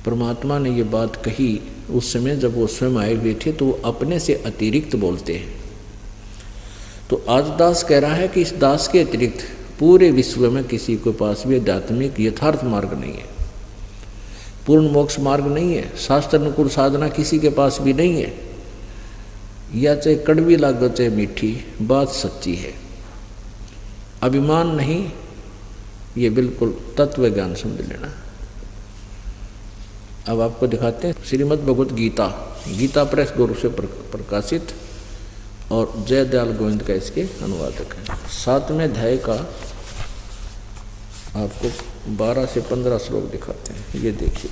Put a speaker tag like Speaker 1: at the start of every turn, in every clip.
Speaker 1: परमात्मा ने ये बात कही उस समय जब वो स्वयं आए हुए थे, तो वो अपने से अतिरिक्त बोलते हैं। तो आज दास कह रहा है कि इस दास के अतिरिक्त पूरे विश्व में किसी के पास भी आध्यात्मिक यथार्थ मार्ग नहीं है, पूर्ण मोक्ष मार्ग नहीं है, शास्त्र अनुकूल साधना किसी के पास भी नहीं है। या चाहे कड़वी लागो चाहे मीठी, बात सच्ची है, अभिमान नहीं, ये बिल्कुल तत्व ज्ञान समझ लेना। अब आपको दिखाते हैं श्रीमद् भगवत गीता, गीता प्रेस गुरु से प्रकाशित, और जय दयाल गोविंद का इसके अनुवादक है। 7वें अध्याय का आपको 12 से 15 श्लोक दिखाते हैं, ये देखिए।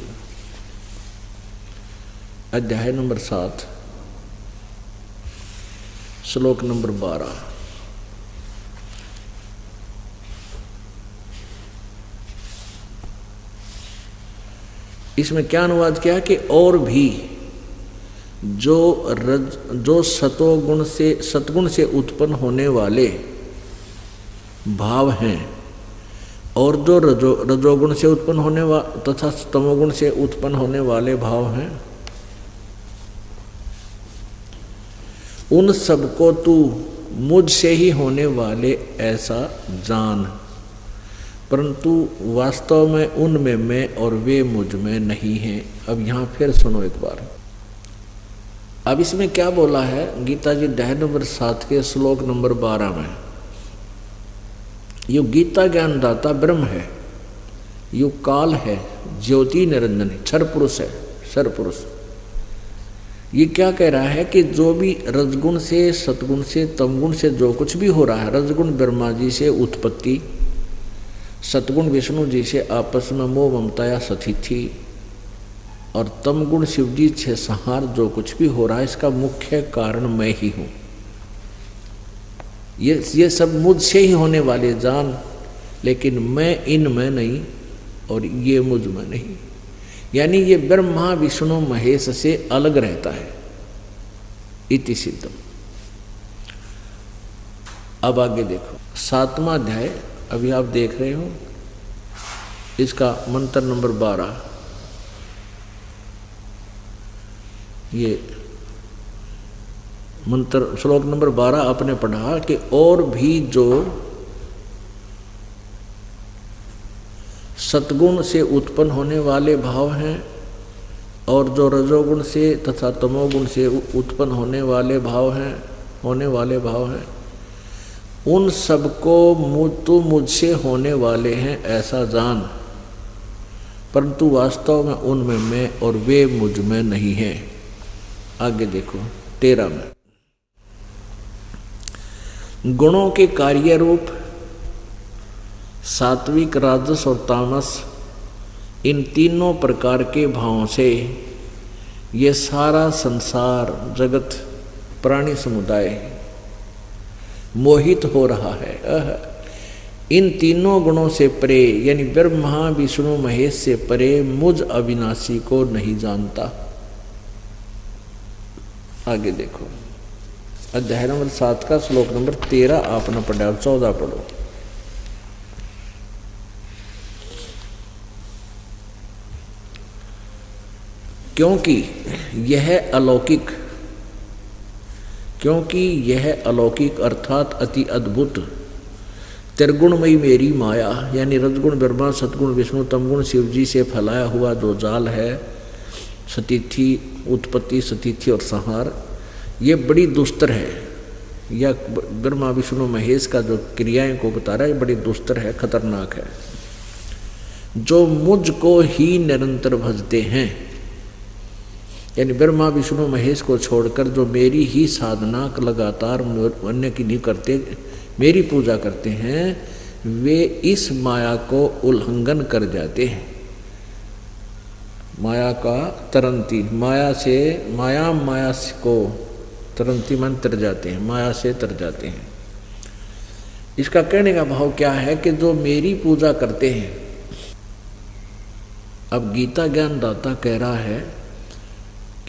Speaker 1: अध्याय नंबर 7 श्लोक नंबर 12। इसमें क्या अनुवाद किया कि और भी जो सतगुण से उत्पन्न होने वाले भाव हैं, और जो रजोगुण से उत्पन्न होने तथा तमोगुण से उत्पन्न होने वाले भाव हैं, उन सबको तू मुझसे ही होने वाले ऐसा जान, परंतु वास्तव में उनमें मैं और वे मुझ में नहीं हैं। अब यहाँ फिर सुनो एक बार। अब इसमें क्या बोला है गीता जी अध्याय नंबर 7 के श्लोक नंबर 12 में, यो गीता ज्ञान दाता ब्रह्म है, यो काल है, ज्योति निरंजन है, क्षर पुरुष है, क्षर पुरुष। ये क्या कह रहा है कि जो भी रजगुण से, सतगुण से, तमगुण से जो कुछ भी हो रहा है, रजगुण ब्रह्मा जी से उत्पत्ति, सतगुण विष्णु जी से आपस में मोह ममता या सतिथि, और तमगुण शिव जी से संहार, जो कुछ भी हो रहा है इसका मुख्य कारण मैं ही हूँ। ये सब मुझसे ही होने वाले जान, लेकिन मैं इनमें नहीं और ये मुझ में नहीं। यानी ये ब्रह्मा विष्णु महेश से अलग रहता है, इति सिद्धम। अब आगे देखो 7वां अध्याय, अभी आप देख रहे हो, इसका मंत्र नंबर 12। ये मंत्र श्लोक नंबर 12 आपने पढ़ा कि और भी जो सतगुण से उत्पन्न होने वाले भाव हैं, और जो रजोगुण से तथा तमोगुण से उत्पन्न होने वाले भाव हैं, उन सबको तो मुझसे होने वाले हैं ऐसा जान, परंतु वास्तव में उनमें मैं और वे मुझ में नहीं हैं। आगे देखो 13 में, गुणों के कार्य रूप सात्विक, राजस और तामस, इन तीनों प्रकार के भावों से ये सारा संसार, जगत, प्राणी समुदाय मोहित हो रहा है। इन तीनों गुणों से परे, यानी ब्रह्मा विष्णु महेश से परे मुझ अविनाशी को नहीं जानता। आगे देखो अध्याय नंबर 7 का श्लोक नंबर 13 आपने पढ़ा, 14 पढ़ो। क्योंकि यह अलौकिक अर्थात अति अद्भुत त्रिगुणमयी मेरी माया, यानी रजगुण ब्रह्मा, सतगुण विष्णु, तमगुण शिव जी से फैलाया हुआ जो जाल है, सतिथि, उत्पत्ति, सतिथि और संहार, ये बड़ी दुस्तर है। या ब्रह्मा विष्णु महेश का जो क्रियाएं को बता रहा है, बड़ी दुस्तर है, खतरनाक है। जो मुझको ही निरंतर भजते हैं, यानी ब्रह्मा विष्णु महेश को छोड़कर जो मेरी ही साधना लगातार अन्य की नहीं करते, मेरी पूजा करते हैं, वे इस माया को उल्लंघन कर जाते हैं। माया का तरंती, माया को तरंती मन तर जाते हैं, माया से तर जाते हैं। इसका कहने का भाव क्या है कि जो मेरी पूजा करते हैं, अब गीता ज्ञान दाता कह रहा है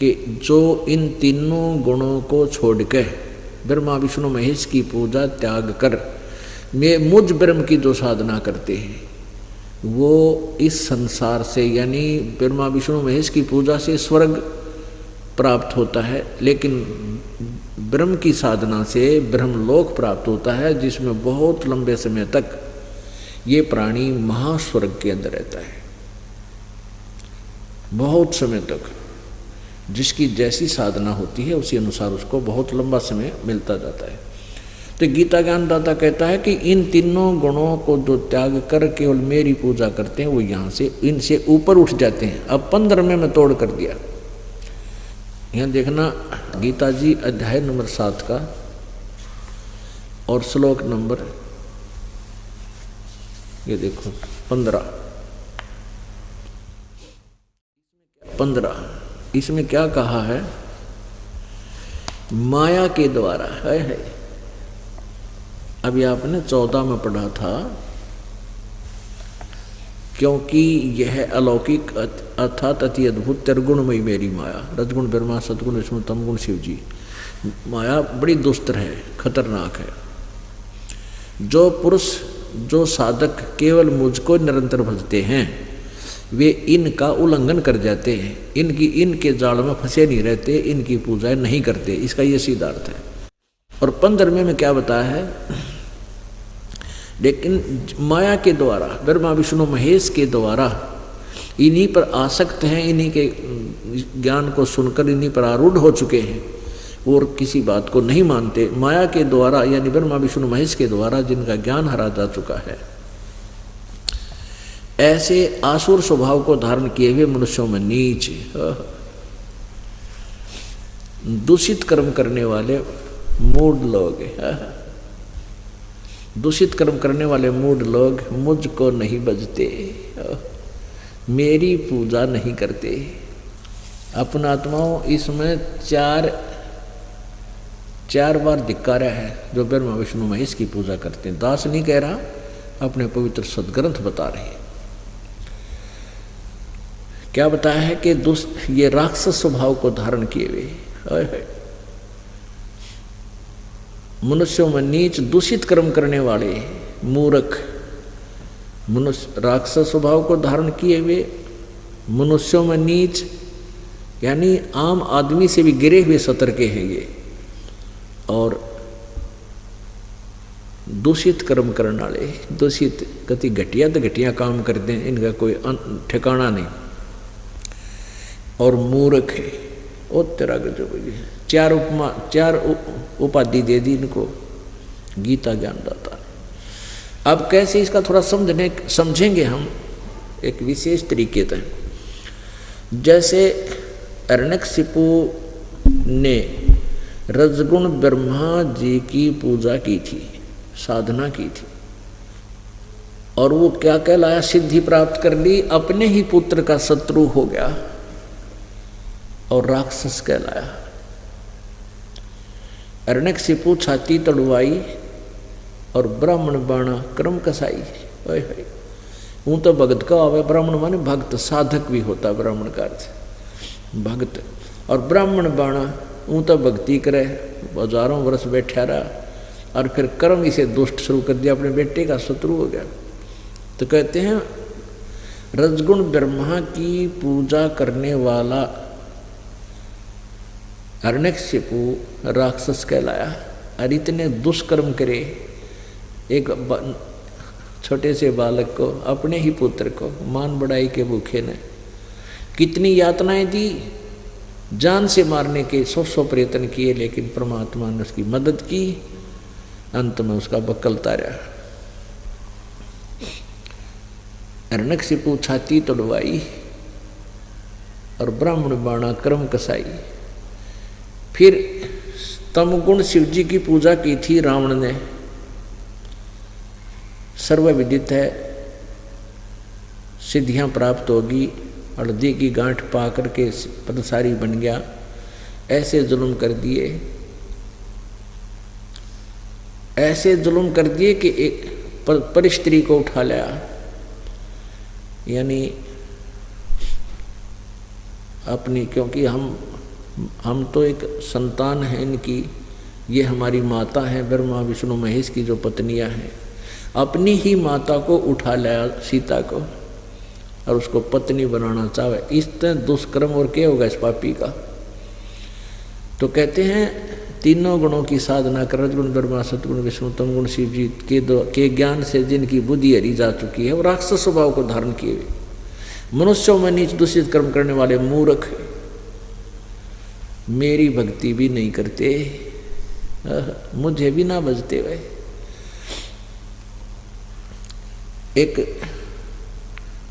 Speaker 1: कि जो इन तीनों गुणों को छोड़ के ब्रह्मा विष्णु महेश की पूजा त्याग कर मैं मुझ ब्रह्म की जो साधना करते हैं, वो इस संसार से यानी ब्रह्मा विष्णु महेश की पूजा से स्वर्ग प्राप्त होता है, लेकिन ब्रह्म की साधना से ब्रह्मलोक प्राप्त होता है, जिसमें बहुत लंबे समय तक ये प्राणी महास्वर्ग के अंदर रहता है, बहुत समय तक। जिसकी जैसी साधना होती है उसी अनुसार उसको बहुत लंबा समय मिलता जाता है। तो गीता ज्ञानदाता कहता है कि इन तीनों गुणों को जो त्याग कर केवल मेरी पूजा करते हैं वो यहाँ से इनसे ऊपर उठ जाते हैं। अब 15 में मैं तोड़ कर दिया। यहाँ देखना गीता जी अध्याय नंबर 7 का और श्लोक नंबर ये देखो 15। इसमें क्या कहा है? माया के द्वारा है। अभी आपने 14 में पढ़ा था, क्योंकि यह अलौकिक अर्थात अति अद्भुत त्रिगुणमयी मेरी माया, रजगुण ब्रह्मा सतगुण विष्णु तमगुण शिव जी। माया बड़ी दुस्तर है, खतरनाक है। जो पुरुष जो साधक केवल मुझको निरंतर भजते हैं वे इनका उल्लंघन कर जाते हैं, इनके जाल में फंसे नहीं रहते, इनकी पूजा नहीं करते। इसका ये सीधा अर्थ है। और 15वें में क्या बताया है? लेकिन माया के द्वारा ब्रह्मा विष्णु महेश के द्वारा इन्हीं पर आसक्त हैं, इन्हीं के ज्ञान को सुनकर इन्हीं पर आरूढ़ हो चुके हैं और किसी बात को नहीं मानते। माया के द्वारा यानी ब्रह्मा विष्णु महेश के द्वारा जिनका ज्ञान हरा जा चुका है, ऐसे आसुर स्वभाव को धारण किए हुए मनुष्यों में नीच दूषित कर्म करने वाले मूढ़ लोग, दूषित कर्म करने वाले मूढ़ लोग मुझको नहीं भजते, मेरी पूजा नहीं करते। अपना आत्माओं इसमें चार बार धिक्कारा है जो ब्रह्मा विष्णु महेश की पूजा करते हैं। दास नहीं कह रहा, अपने पवित्र सदग्रंथ बता रहे हैं। क्या बताया है कि ये राक्षस स्वभाव को धारण किए हुए मनुष्यों में नीच दूषित कर्म करने वाले मूर्ख मनुष्य, राक्षस स्वभाव को धारण किए हुए मनुष्यों में नीच यानी आम आदमी से भी गिरे हुए सतर्के हैं ये, और दूषित कर्म करने वाले, दूषित कति घटिया तो घटिया काम करते हैं, इनका कोई ठिकाना नहीं। और मूर्ख है वो तेरा गजब है। चार उपाधि दे दी इनको गीता ज्ञानदाता। अब कैसे इसका थोड़ा समझेंगे हम एक विशेष तरीके से। जैसे हिरण्यकशिपु ने रजगुण ब्रह्मा जी की पूजा की थी, साधना की थी, और वो क्या कहलाया? सिद्धि प्राप्त कर ली, अपने ही पुत्र का शत्रु हो गया और राक्षस कहलाया। हिरण्यकशिपु छाती तड़वाई और ब्राह्मण बाणा क्रम कसाई। वो तो भगत का आवे, ब्राह्मण माने भक्त, साधक भी होता ब्राह्मण का अर्थ भक्त। और ब्राह्मण बाणा वो तो भक्ति करे, हजारों वर्ष बैठा रहा और फिर कर्म इसे दुष्ट शुरू कर दिया, अपने बेटे का शत्रु हो गया। तो कहते हैं रजगुण ब्रह्मा की पूजा करने वाला हिरण्यकशिपु राक्षस कहलाया और इतने दुष्कर्म करे। एक छोटे से बालक को, अपने ही पुत्र को मान बढ़ाई के भूखे ने कितनी यातनाएं दी, जान से मारने के 100 प्रयत्न किए, लेकिन परमात्मा ने उसकी मदद की, अंत में उसका बक्कल तारा। हिरण्यकशिपु छाती तोड़वाई और ब्राह्मण बाणा क्रम कसाई। फिर तमगुण शिव जी की पूजा की थी रावण ने, सर्वविदित है, सिद्धियां प्राप्त होगी, हल्दी की गांठ पा करके पदसारी बन गया। ऐसे जुल्म कर दिए, ऐसे जुल्म कर दिए कि एक परिस्त्री को उठा लिया, यानी अपनी, क्योंकि हम तो एक संतान हैं इनकी, ये हमारी माता हैं ब्रह्मा विष्णु महेश की जो पत्नियां हैं, अपनी ही माता को उठा लाया सीता को और उसको पत्नी बनाना चाहे। इस तरह दुष्कर्म और क्या होगा इस पापी का। तो कहते हैं तीनों गुणों की साधना कर, रजगुण ब्रह्मा सतगुण विष्णु तमगुण शिव जी के ज्ञान से जिनकी बुद्धि हरी जा चुकी है, वो राक्षस स्वभाव को धारण किए हुए मनुष्यों में नीच दूषित कर्म करने वाले मूर्ख मेरी भक्ति भी नहीं करते, मुझे भी ना बजते हुए। एक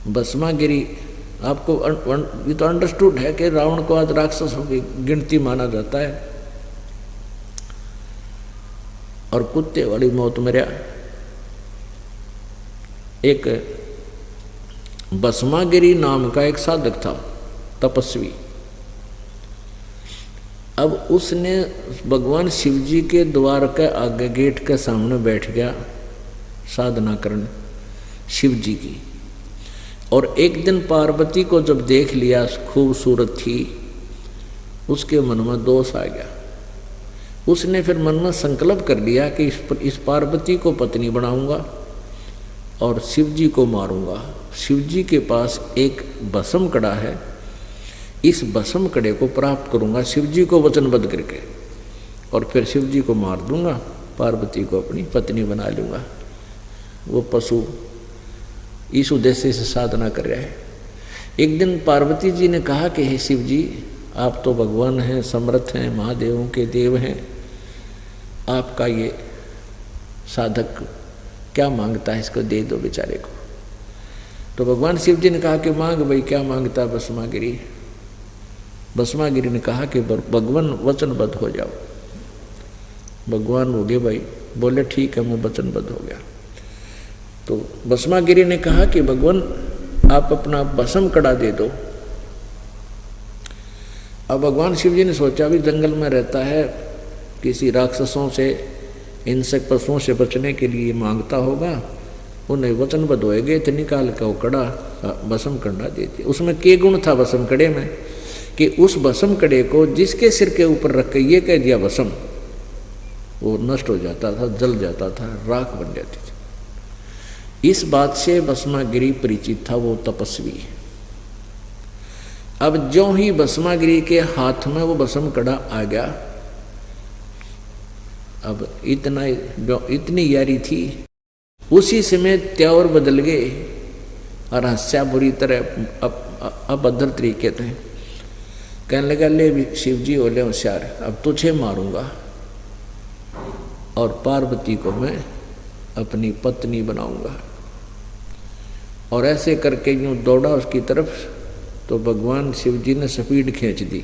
Speaker 1: भस्मागिरी, आपको ये तो अंडरस्टूड है कि रावण को आज राक्षसों की गिनती माना जाता है और कुत्ते वाली मौत मरा। एक भस्मागिरी नाम का एक साधक था, तपस्वी। अब उसने भगवान शिव जी के द्वार के आगे गेट के सामने बैठ गया साधना करने शिव जी की। और एक दिन पार्वती को जब देख लिया खूबसूरत थी, उसके मन में दोष आ गया। उसने फिर मन में संकल्प कर लिया कि इस पार्वती को पत्नी बनाऊंगा और शिव जी को मारूंगा। शिव जी के पास एक भस्म कड़ा है, इस भस्म कड़े को प्राप्त करूंगा शिव जी को वचनबद्ध करके, और फिर शिव जी को मार दूंगा, पार्वती को अपनी पत्नी बना लूंगा। वो पशु इस उद्देश्य से साधना कर रहा है। एक दिन पार्वती जी ने कहा कि हे शिव जी, आप तो भगवान हैं, समर्थ हैं, महादेवों के देव हैं, आपका ये साधक क्या मांगता है, इसको दे दो बेचारे को। तो भगवान शिव जी ने कहा कि मांग भाई, क्या मांगता है भस्मागिरी। भस्मागिरी ने कहा कि भगवान वचनबद्ध हो जाओ। भगवान हो गए भाई, बोले ठीक है मैं वचनबद्ध हो गया। तो भस्मागिरी ने कहा कि भगवान आप अपना भस्म कड़ा दे दो। अब भगवान शिव जी ने सोचा भी जंगल में रहता है, किसी राक्षसों से हिंसक पशुओं से बचने के लिए मांगता होगा, उन्हें वचनबद्ध होएगे तो निकाल कर वो कड़ा भस्म कड़ा दे दिया। उसमें के गुण था भस्म कड़े में कि उस भस्म कड़े को जिसके सिर के ऊपर रख के ये कह दिया भस्म, वो नष्ट हो जाता था, जल जाता था, राख बन जाती थी। इस बात से भस्मागिरी परिचित था, वो तपस्वी। अब जो ही भस्मागिरी के हाथ में वो भस्म कड़ा आ गया, अब इतनी यारी थी, उसी समय त्योर बदल गए और हंसा बुरी तरह अभद्र तरीके थे। कहने लगा ले शिव जी बोले होशियार, अब तुझे मारूंगा और पार्वती को मैं अपनी पत्नी बनाऊंगा। और ऐसे करके यूं दौड़ा उसकी तरफ, तो भगवान शिव जी ने स्पीड खींच दी।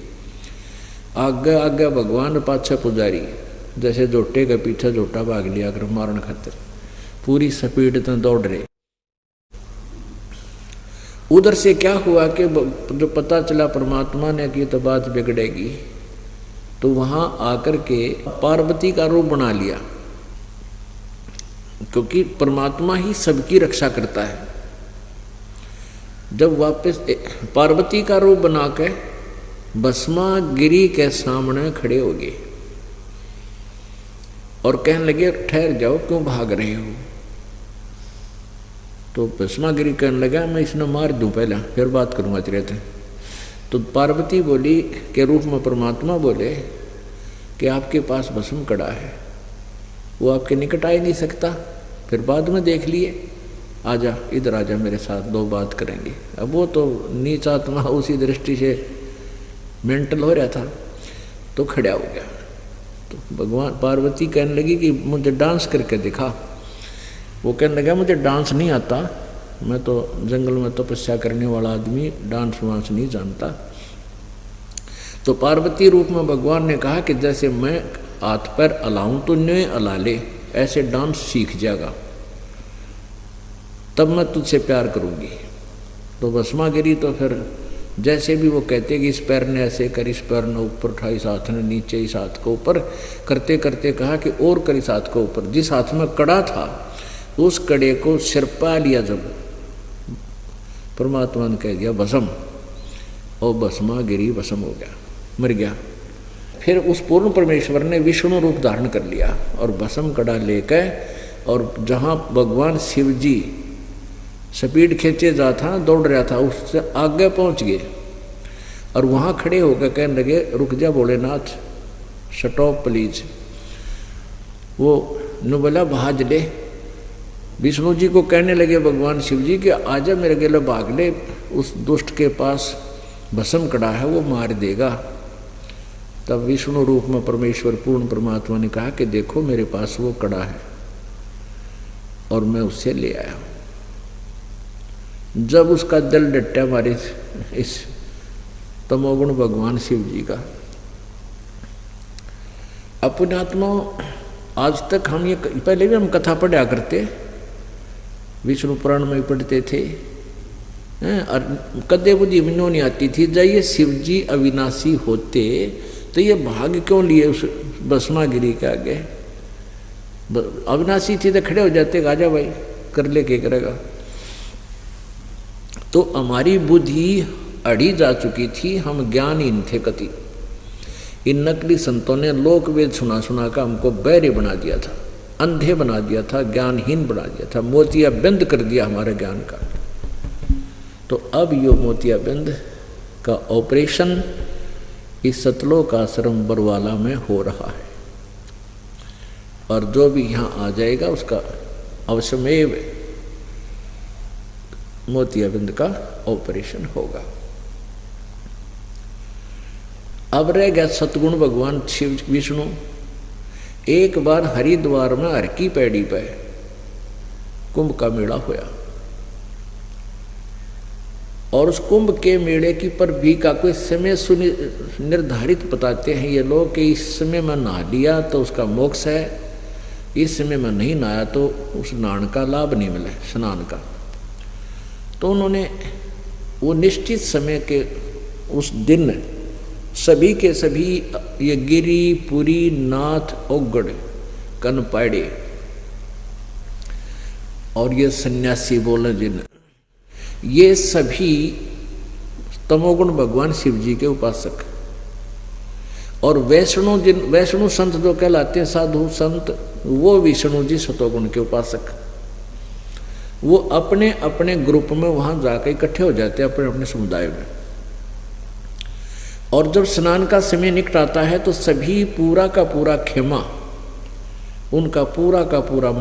Speaker 1: आगे आगे भगवान पाछे पुजारी, जैसे जोटे के पीछे जोटा भाग लिया कर मारन खातिर, पूरी स्पीड तक दौड़ रहे। उधर से क्या हुआ कि जो पता चला परमात्मा ने कि तो बात बिगड़ेगी, तो वहां आकर के पार्वती का रूप बना लिया, क्योंकि परमात्मा ही सबकी रक्षा करता है। जब वापस पार्वती का रूप बना के भस्मागिरी के सामने खड़े हो गए और कहने लगे ठहर जाओ, क्यों भाग रहे हो। तो भस्मागिरी कहने लगा मैं इसने मार दूं पहले, फिर बात करूंगा तेरे से। तो पार्वती बोली के रूप में परमात्मा बोले कि आपके पास भस्म कड़ा है, वो आपके निकट आ ही नहीं सकता, फिर बाद में देख लिए, आजा इधर आजा मेरे साथ, दो बात करेंगे। अब वो तो नीच आत्मा उसी दृष्टि से मेंटल हो रहा था, तो खड़ा हो गया। तो भगवान पार्वती कहने लगी कि मुझे डांस करके दिखा। वो कहने लगा मुझे डांस नहीं आता, मैं तो जंगल में तपस्या करने वाला आदमी, डांस वांस नहीं जानता। तो पार्वती रूप में भगवान ने कहा कि जैसे मैं हाथ पैर अलाऊं तो न्यों अला ले, ऐसे डांस सीख जाएगा, तब मैं तुझसे प्यार करूंगी। तो भस्मागिरी तो फिर जैसे भी वो कहते कि इस पैर ने ऐसे कर, इस पैर ने ऊपर उठा, इस हाथ ने नीचे, इस हाथ को ऊपर करते करते कहा कि और कर इस हाथ को ऊपर। जिस हाथ में कड़ा था उस कड़े को सिर पा लिया, जब परमात्मा ने कह दिया भस्म, और भस्मागिरी भस्म हो गया, मर गया। फिर उस पूर्ण परमेश्वर ने विष्णु रूप धारण कर लिया और भस्म कड़ा लेकर और जहाँ भगवान शिव जी स्पीड खींचे जा था, दौड़ रहा था, उससे आगे पहुँच गए और वहाँ खड़े होकर कहने लगे रुक जा भोलेनाथ, स्टॉप प्लीज। वो न बोला भाज ले। विष्णु जी को कहने लगे भगवान शिव जी कि आजा मेरे गेले भाग ले, उस दुष्ट के पास भस्म कड़ा है, वो मार देगा। तब विष्णु रूप में परमेश्वर पूर्ण परमात्मा ने कहा कि देखो मेरे पास वो कड़ा है और मैं उससे ले आया हूँ। जब उसका दिल डट्टा हमारे इस तमोगुण भगवान शिव जी का, अपने आत्मा आज तक हम ये पहले भी हम कथा पढ़ा करते, विष्णु पुराण में पढ़ते थे, और कदे बुद्धि में नहीं आती थी। जब ये शिव जी अविनाशी होते तो ये भाग क्यों लिए उस भस्मागिरी के आगे? अविनाशी थी तो खड़े हो जाते, आजा भाई कर ले, क्या करेगा। तो हमारी बुद्धि अड़ी जा चुकी थी, हम ज्ञानहीन थे कति। इन नकली संतों ने लोक वेद सुना सुना का हमको बहरे बना दिया था, अंधे बना दिया था, ज्ञानहीन बना दिया था, मोतिया बंद कर दिया हमारे ज्ञान का। तो अब यो मोतिया बंद का ऑपरेशन इस सतलोक आश्रम बरवाला में हो रहा है, और जो भी यहाँ आ जाएगा उसका अवश्यमेव मोतियाबिंद का ऑपरेशन होगा। अब रह गया सतगुण भगवान शिव विष्णु। एक बार हरिद्वार में हर की पैड़ी पे कुंभ का मेला होया, और उस कुंभ के मेले की पर भी का कोई समय निर्धारित बताते हैं ये लोग कि इस समय में नहा लिया तो उसका मोक्ष है, इस समय में नहीं नहाया तो उस स्नान का लाभ नहीं मिले, स्नान का। तो उन्होंने वो निश्चित समय के उस दिन सभी के सभी ये गिरी पुरी नाथ ओगड़ कनपाड़े और ये सन्यासी बोले जिन, ये सभी तमोगुण भगवान शिव जी के उपासक, और वैष्णु संत जो कहलाते हैं साधु संत, वो विष्णु जी सतोगुण के उपासक। वो अपने अपने ग्रुप में वहां जाकर इकट्ठे हो जाते हैं, अपने अपने समुदाय में। और जब स्नान का समय निकट आता है तो सभी पूरा का पूरा खेमा, उनका पूरा का पूरा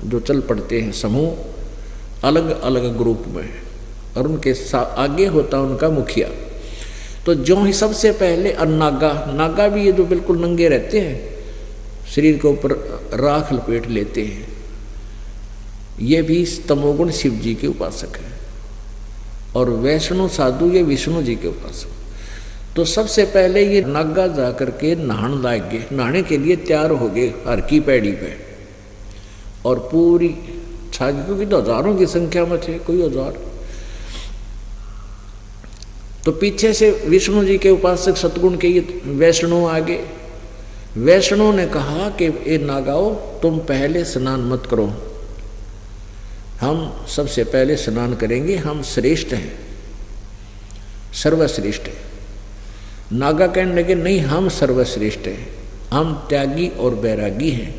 Speaker 1: जो चल पड़ते हैं समूह अलग अलग ग्रुप में, और उनके आगे होता उनका मुखिया। तो जो ही सबसे पहले नागा भी ये जो बिल्कुल नंगे रहते हैं, शरीर के ऊपर राख लपेट लेते हैं, ये भी तमोगुण शिव जी के उपासक हैं। और वैष्णु साधु ये विष्णु जी के उपासक। तो सबसे पहले ये नागा जा करके नहाने लाग गए, नहाने के लिए तैयार हो गए हर की पैड़ी पे, और पूरी छागी, क्योंकि तो हजारों की संख्या में थे, कोई हजार। तो पीछे से विष्णु जी के उपासक सतगुण के ये वैष्णु आगे। वैष्णु ने कहा कि ए नागाओ, तुम पहले स्नान मत करो, हम सबसे पहले स्नान करेंगे, हम श्रेष्ठ हैं, सर्वश्रेष्ठ हैं। नागा कहने लगे नहीं, हम सर्वश्रेष्ठ हैं, हम त्यागी और बैरागी हैं,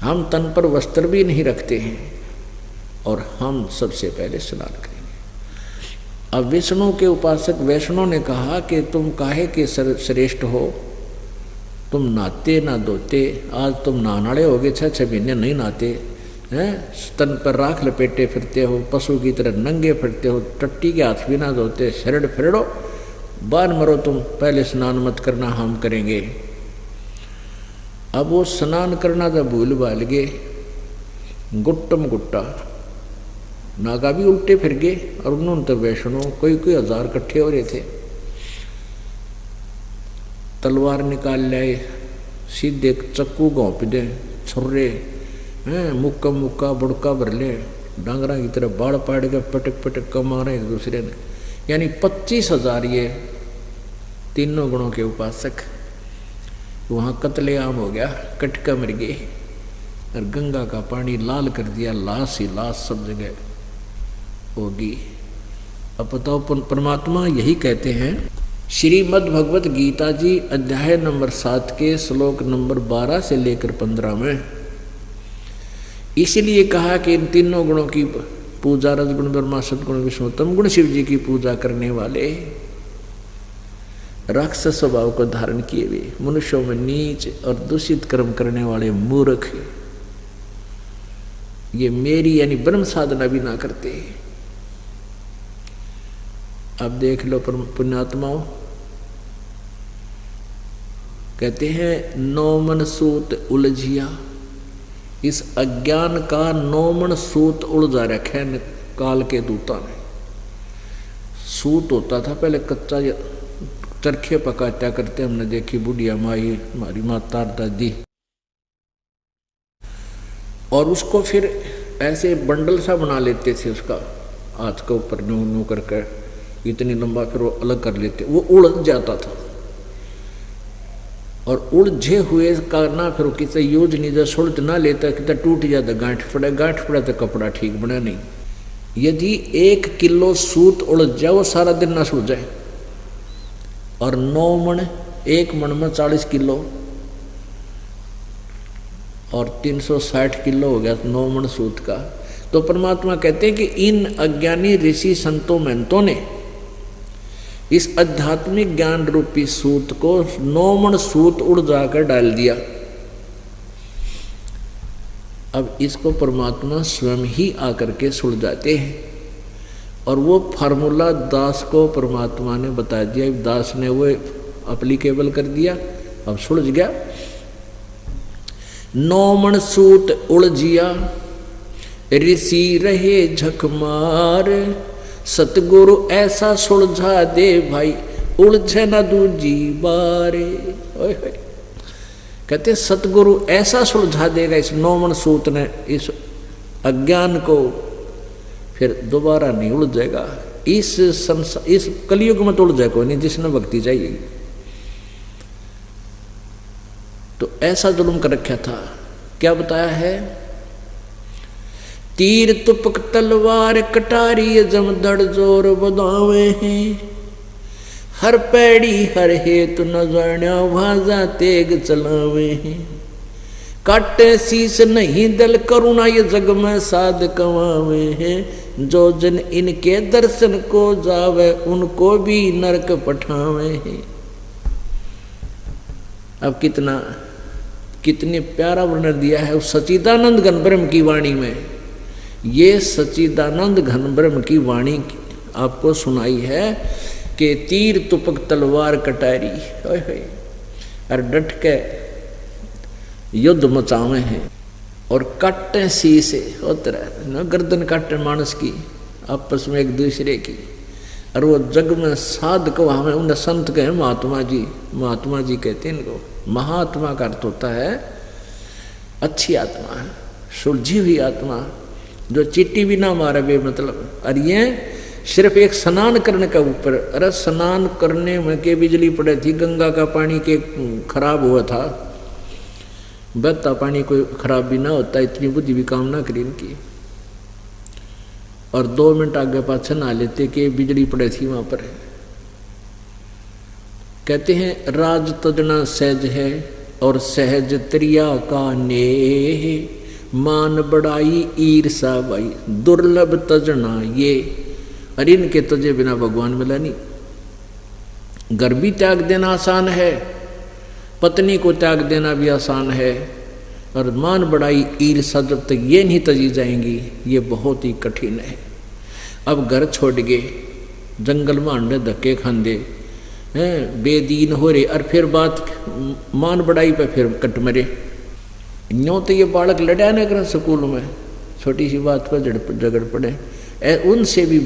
Speaker 1: हम तन पर वस्त्र भी नहीं रखते हैं, और हम सबसे पहले स्नान करेंगे। अब विष्णु के उपासक वैष्णु ने कहा कि तुम काहे के श्रेष्ठ हो, तुम नहाते ना धोते, आज तुम नहाने हो गए, 6 महीने नहीं नहाते हैं, तन पर राख लपेटे फिरते हो, पशु की तरह नंगे फिरते हो, टट्टी के हाथ भी ना धोते, शरण फिरो, बाहर मरो तुम, पहले स्नान मत करना, हम करेंगे। अब वो स्नान करना जब भूल भाल गए, गुट्टम गुट्टा नागा भी उल्टे फिर गए, और उन्होंने तो वैष्णु कोई हजार इकट्ठे हो रहे थे, तलवार निकाल लाए, सीधे चक्कू घोंप दे, छुर्रे हैं, मुक्का मुक्का बुड़का भर ले, डांगरा की तरह बाढ़ पाड़ के पटक पटक का मारे एक दूसरे ने। यानी 25,000 ये तीनों गुणों के उपासक। वहाँ कत्लेआम हो गया, कटका मर गए, और गंगा का पानी लाल कर दिया, लाश ही लाश सब जगह होगी। अब बताओ, परमात्मा यही कहते हैं श्रीमद् भगवत गीता जी अध्याय नंबर 7 के श्लोक नंबर 12 से लेकर 15 में इसलिए कहा कि इन तीनों गुणों की पूजा, रजगुण ब्रह्मा, सदगुण विष्णु, तम गुण शिव जी की पूजा करने वाले राक्षस स्वभाव को धारण किए हुए, मनुष्यों में नीच और दूषित कर्म करने वाले मूर्ख, ये मेरी यानी ब्रह्म साधना भी ना करते। अब देख लो पुण्यात्माओं, कहते हैं नौमन सूत उलझिया, इस अज्ञान का नौमन सूत उलझा रखे काल के दूता ने। सूत होता था पहले कच्चा, चरखे पकाता करते हमने देखी बुढ़िया माई, हमारी माता दादी, और उसको फिर ऐसे बंडल सा बना लेते थे, उसका हाथ के ऊपर न्यू न्यू करके इतनी लंबा, फिर वो अलग कर लेते, वो उलझ जाता था। और उलझे हुए का ना फिर किसी यूज नहीं, जब सुलझ ना लेता कितना टूट जाता, गांठ पड़ा तो कपड़ा ठीक बना नहीं। यदि 1 किलो सूत उलझ जाए वो सारा दिन ना सुलझे, और 9 मन, 1 मन में 40 किलो और 360 किलो हो गया 9 मन सूत का। तो परमात्मा कहते हैं कि इन अज्ञानी ऋषि संतों महंतों ने इस आध्यात्मिक ज्ञान रूपी सूत को 9 मन सूत उड़ जाकर डाल दिया। अब इसको परमात्मा स्वयं ही आकर के सुलझाते हैं, और वो फार्मूला दास को परमात्मा ने बता दिया, दास ने वो अप्लीकेबल कर दिया, अब सुलझ गया। 9 मन सूत उलझिया, ऋषि रहे झक मार, सतगुरु ऐसा सुलझा दे भाई, उलझे न दूजी बारे। कहते सतगुरु ऐसा सुलझा देगा इस 9 मन सूत ने इस अज्ञान को, फिर दोबारा नहीं उलझेगा। इस कलयुग में तो उलझे कोई नहीं, जिसने भक्ति चाहिए। तो ऐसा जुल्म कर रखा था। क्या बताया है? तीर तुपक तलवार कटारी जमदड़ जोर बदावे हैं, हर पैड़ी हर हेतु न जाण्या भाजा तेग चलावे हैं, काटे शीस नहीं दल करुणा ये जग में साध कमावे हैं, जो जन इनके दर्शन को जावे उनको भी नरक पठावे हैं। अब कितने प्यारा वर्णन दिया है उस सच्चिदानंद घन ब्रह्म की वाणी में। ये सच्चिदानंद घन ब्रह्म की वाणी आपको सुनाई है कि तीर तुपक तलवार कटारी और डट के युद्ध मचावे हैं, और काटे शीसे होते रहते न, गर्दन काटे मानस की आपस में एक दूसरे की, और वो जग में साध को हमें उन्हें संत कहे महात्मा जी। महात्मा जी कहते हैं इनको। महात्मा का अर्थ होता है अच्छी आत्मा है, सुलझी हुई आत्मा, जो चीटी भी ना मारे बे मतलब। और ये सिर्फ एक स्नान करने का ऊपर, अरे स्नान करने में के बिजली पड़े थी, गंगा का पानी के खराब हुआ था, बहता पानी कोई खराब भी ना होता, इतनी बुद्धि भी काम ना करी इनकी, और 2 मिनट आगे पाछे ना लेते कि बिजली पड़े थी वहां पर। कहते हैं राज तजना सहज है और सहज त्रिया का नेह, मान बढ़ाई ईर्षा भाई दुर्लभ तजना ये। और इनके तजे बिना भगवान मिला नहीं। घर भी त्याग देना आसान है, पत्नी को त्याग देना भी आसान है, और मान बढ़ाई ईर्षा जब तक ये नहीं तजी जाएंगी ये बहुत ही कठिन है। अब घर छोड़ गए, जंगल में अंडे धक्के खांदे हैं, बेदीन हो रहे, और फिर बात मान बढ़ाई पे फिर कट मरे। यूँ तो ये बालक लड़ा न करें स्कूल में, छोटी सी बात पर झगड़ पड़े। उनसे भी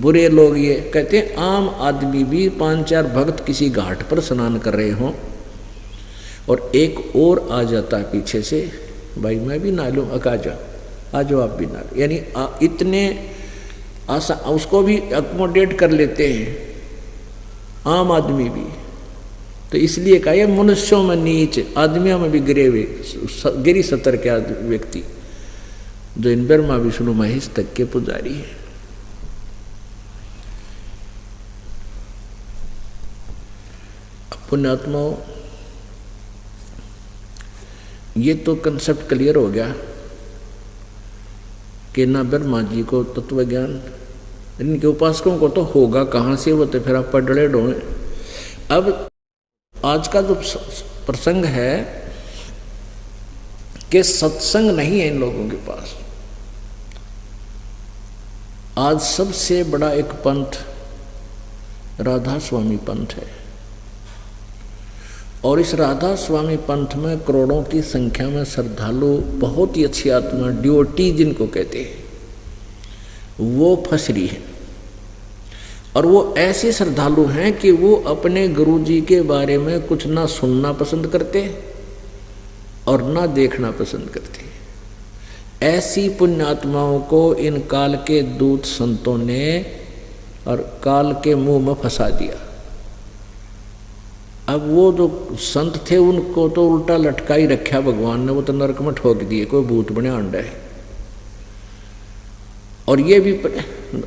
Speaker 1: बुरे लोग ये कहते हैं, आम आदमी भी 5-4 भक्त किसी घाट पर स्नान कर रहे हों और एक और आ जाता है पीछे से, भाई मैं भी ना लूँ, आ जाओ आप भी ना लो, यानी इतने आसा उसको भी अकोमोडेट कर लेते हैं आम आदमी भी। तो इसलिए कहा ये मनुष्यों में नीच, आदमियों में भी गिरी सतर के व्यक्ति जो इन ब्रह्मा विष्णु महेश तक के पुजारी है। पुण्यात्माओं, ये तो कंसेप्ट क्लियर हो गया कि ना ब्रह्मा जी को तत्व ज्ञान, इनके उपासकों को तो होगा कहाँ से, वो तो फिर आप पढ़े ढोए। अब आज का जो प्रसंग है कि सत्संग नहीं है इन लोगों के पास। आज सबसे बड़ा एक पंथ राधा स्वामी पंथ है, और इस राधा स्वामी पंथ में करोड़ों की संख्या में श्रद्धालु, बहुत ही अच्छी आत्मा, ड्योटी जिनको कहते हैं, वो फंस रही है। और वो ऐसे श्रद्धालु हैं कि वो अपने गुरुजी के बारे में कुछ ना सुनना पसंद करते और ना देखना पसंद करते। ऐसी पुण्यात्माओं को इन काल के दूत संतों ने और काल के मुंह में फंसा दिया। अब वो जो संत थे उनको तो उल्टा लटका ही रखा भगवान ने, वो तो नरक में ठोक दिए, कोई भूत बने अंडा है। और ये भी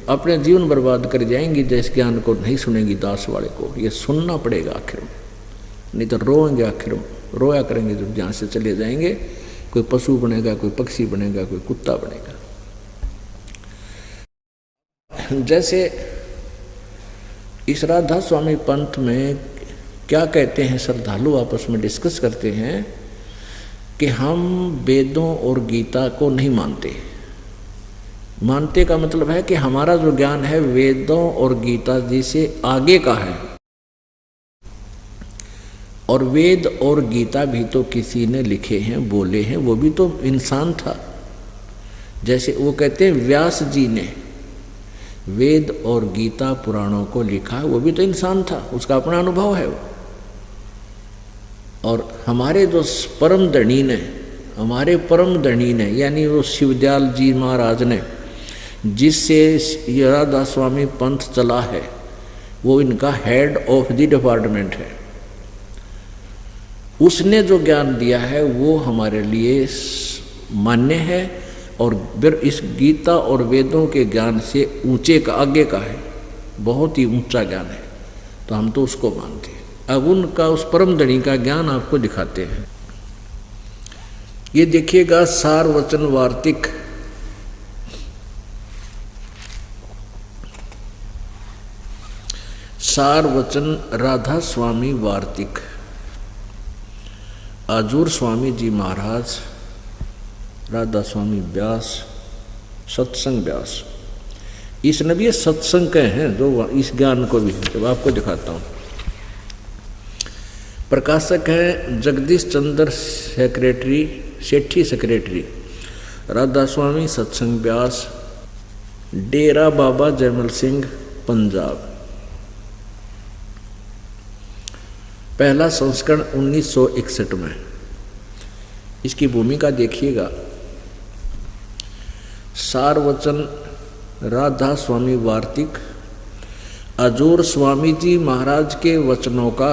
Speaker 1: अपने जीवन बर्बाद कर जाएंगी जिस ज्ञान को नहीं सुनेंगी दास वाले को। ये सुनना पड़ेगा आखिर में, नहीं तो रोएंगे, आखिर में रोया करेंगे जब जहाँ से चले जाएंगे। कोई पशु बनेगा, कोई पक्षी बनेगा, कोई कुत्ता बनेगा। जैसे इस राधा स्वामी पंथ में क्या कहते हैं, श्रद्धालु आपस में डिस्कस करते हैं कि हम वेदों और गीता को नहीं मानते। मानते का मतलब है कि हमारा जो ज्ञान है वेदों और गीता जी से आगे का है। और वेद और गीता भी तो किसी ने लिखे हैं, बोले हैं, वो भी तो इंसान था। जैसे वो कहते हैं व्यास जी ने वेद और गीता पुराणों को लिखा, वो भी तो इंसान था, उसका अपना अनुभव है वो। और हमारे जो परम धनी ने यानी वो शिवदयाल जी महाराज ने, जिससे ये राधा स्वामी पंथ चला है, वो इनका हेड ऑफ द डिपार्टमेंट है। उसने जो ज्ञान दिया है वो हमारे लिए मान्य है, और इस गीता और वेदों के ज्ञान से ऊंचे का, आगे का है, बहुत ही ऊंचा ज्ञान है, तो हम तो उसको मानते हैं। अब उनका उस परम धनी का ज्ञान आपको दिखाते हैं। ये देखिएगा सार वचन वार्तिक, सार वचन राधा स्वामी वार्तिक, आजूर स्वामी जी महाराज, राधा स्वामी व्यास, सत्संग व्यास। इसने भी ये सत्संग कहे हैं जो इस ज्ञान को भी, जब आपको दिखाता हूँ। प्रकाशक हैं जगदीश चंद्र सेठी सेक्रेटरी, राधा स्वामी सत्संग व्यास, डेरा बाबा जयमल सिंह पंजाब। पहला संस्करण 1961 में। इसकी भूमिका देखिएगा। सार वचन राधा स्वामी वार्तिक आजूर स्वामी जी महाराज के वचनों का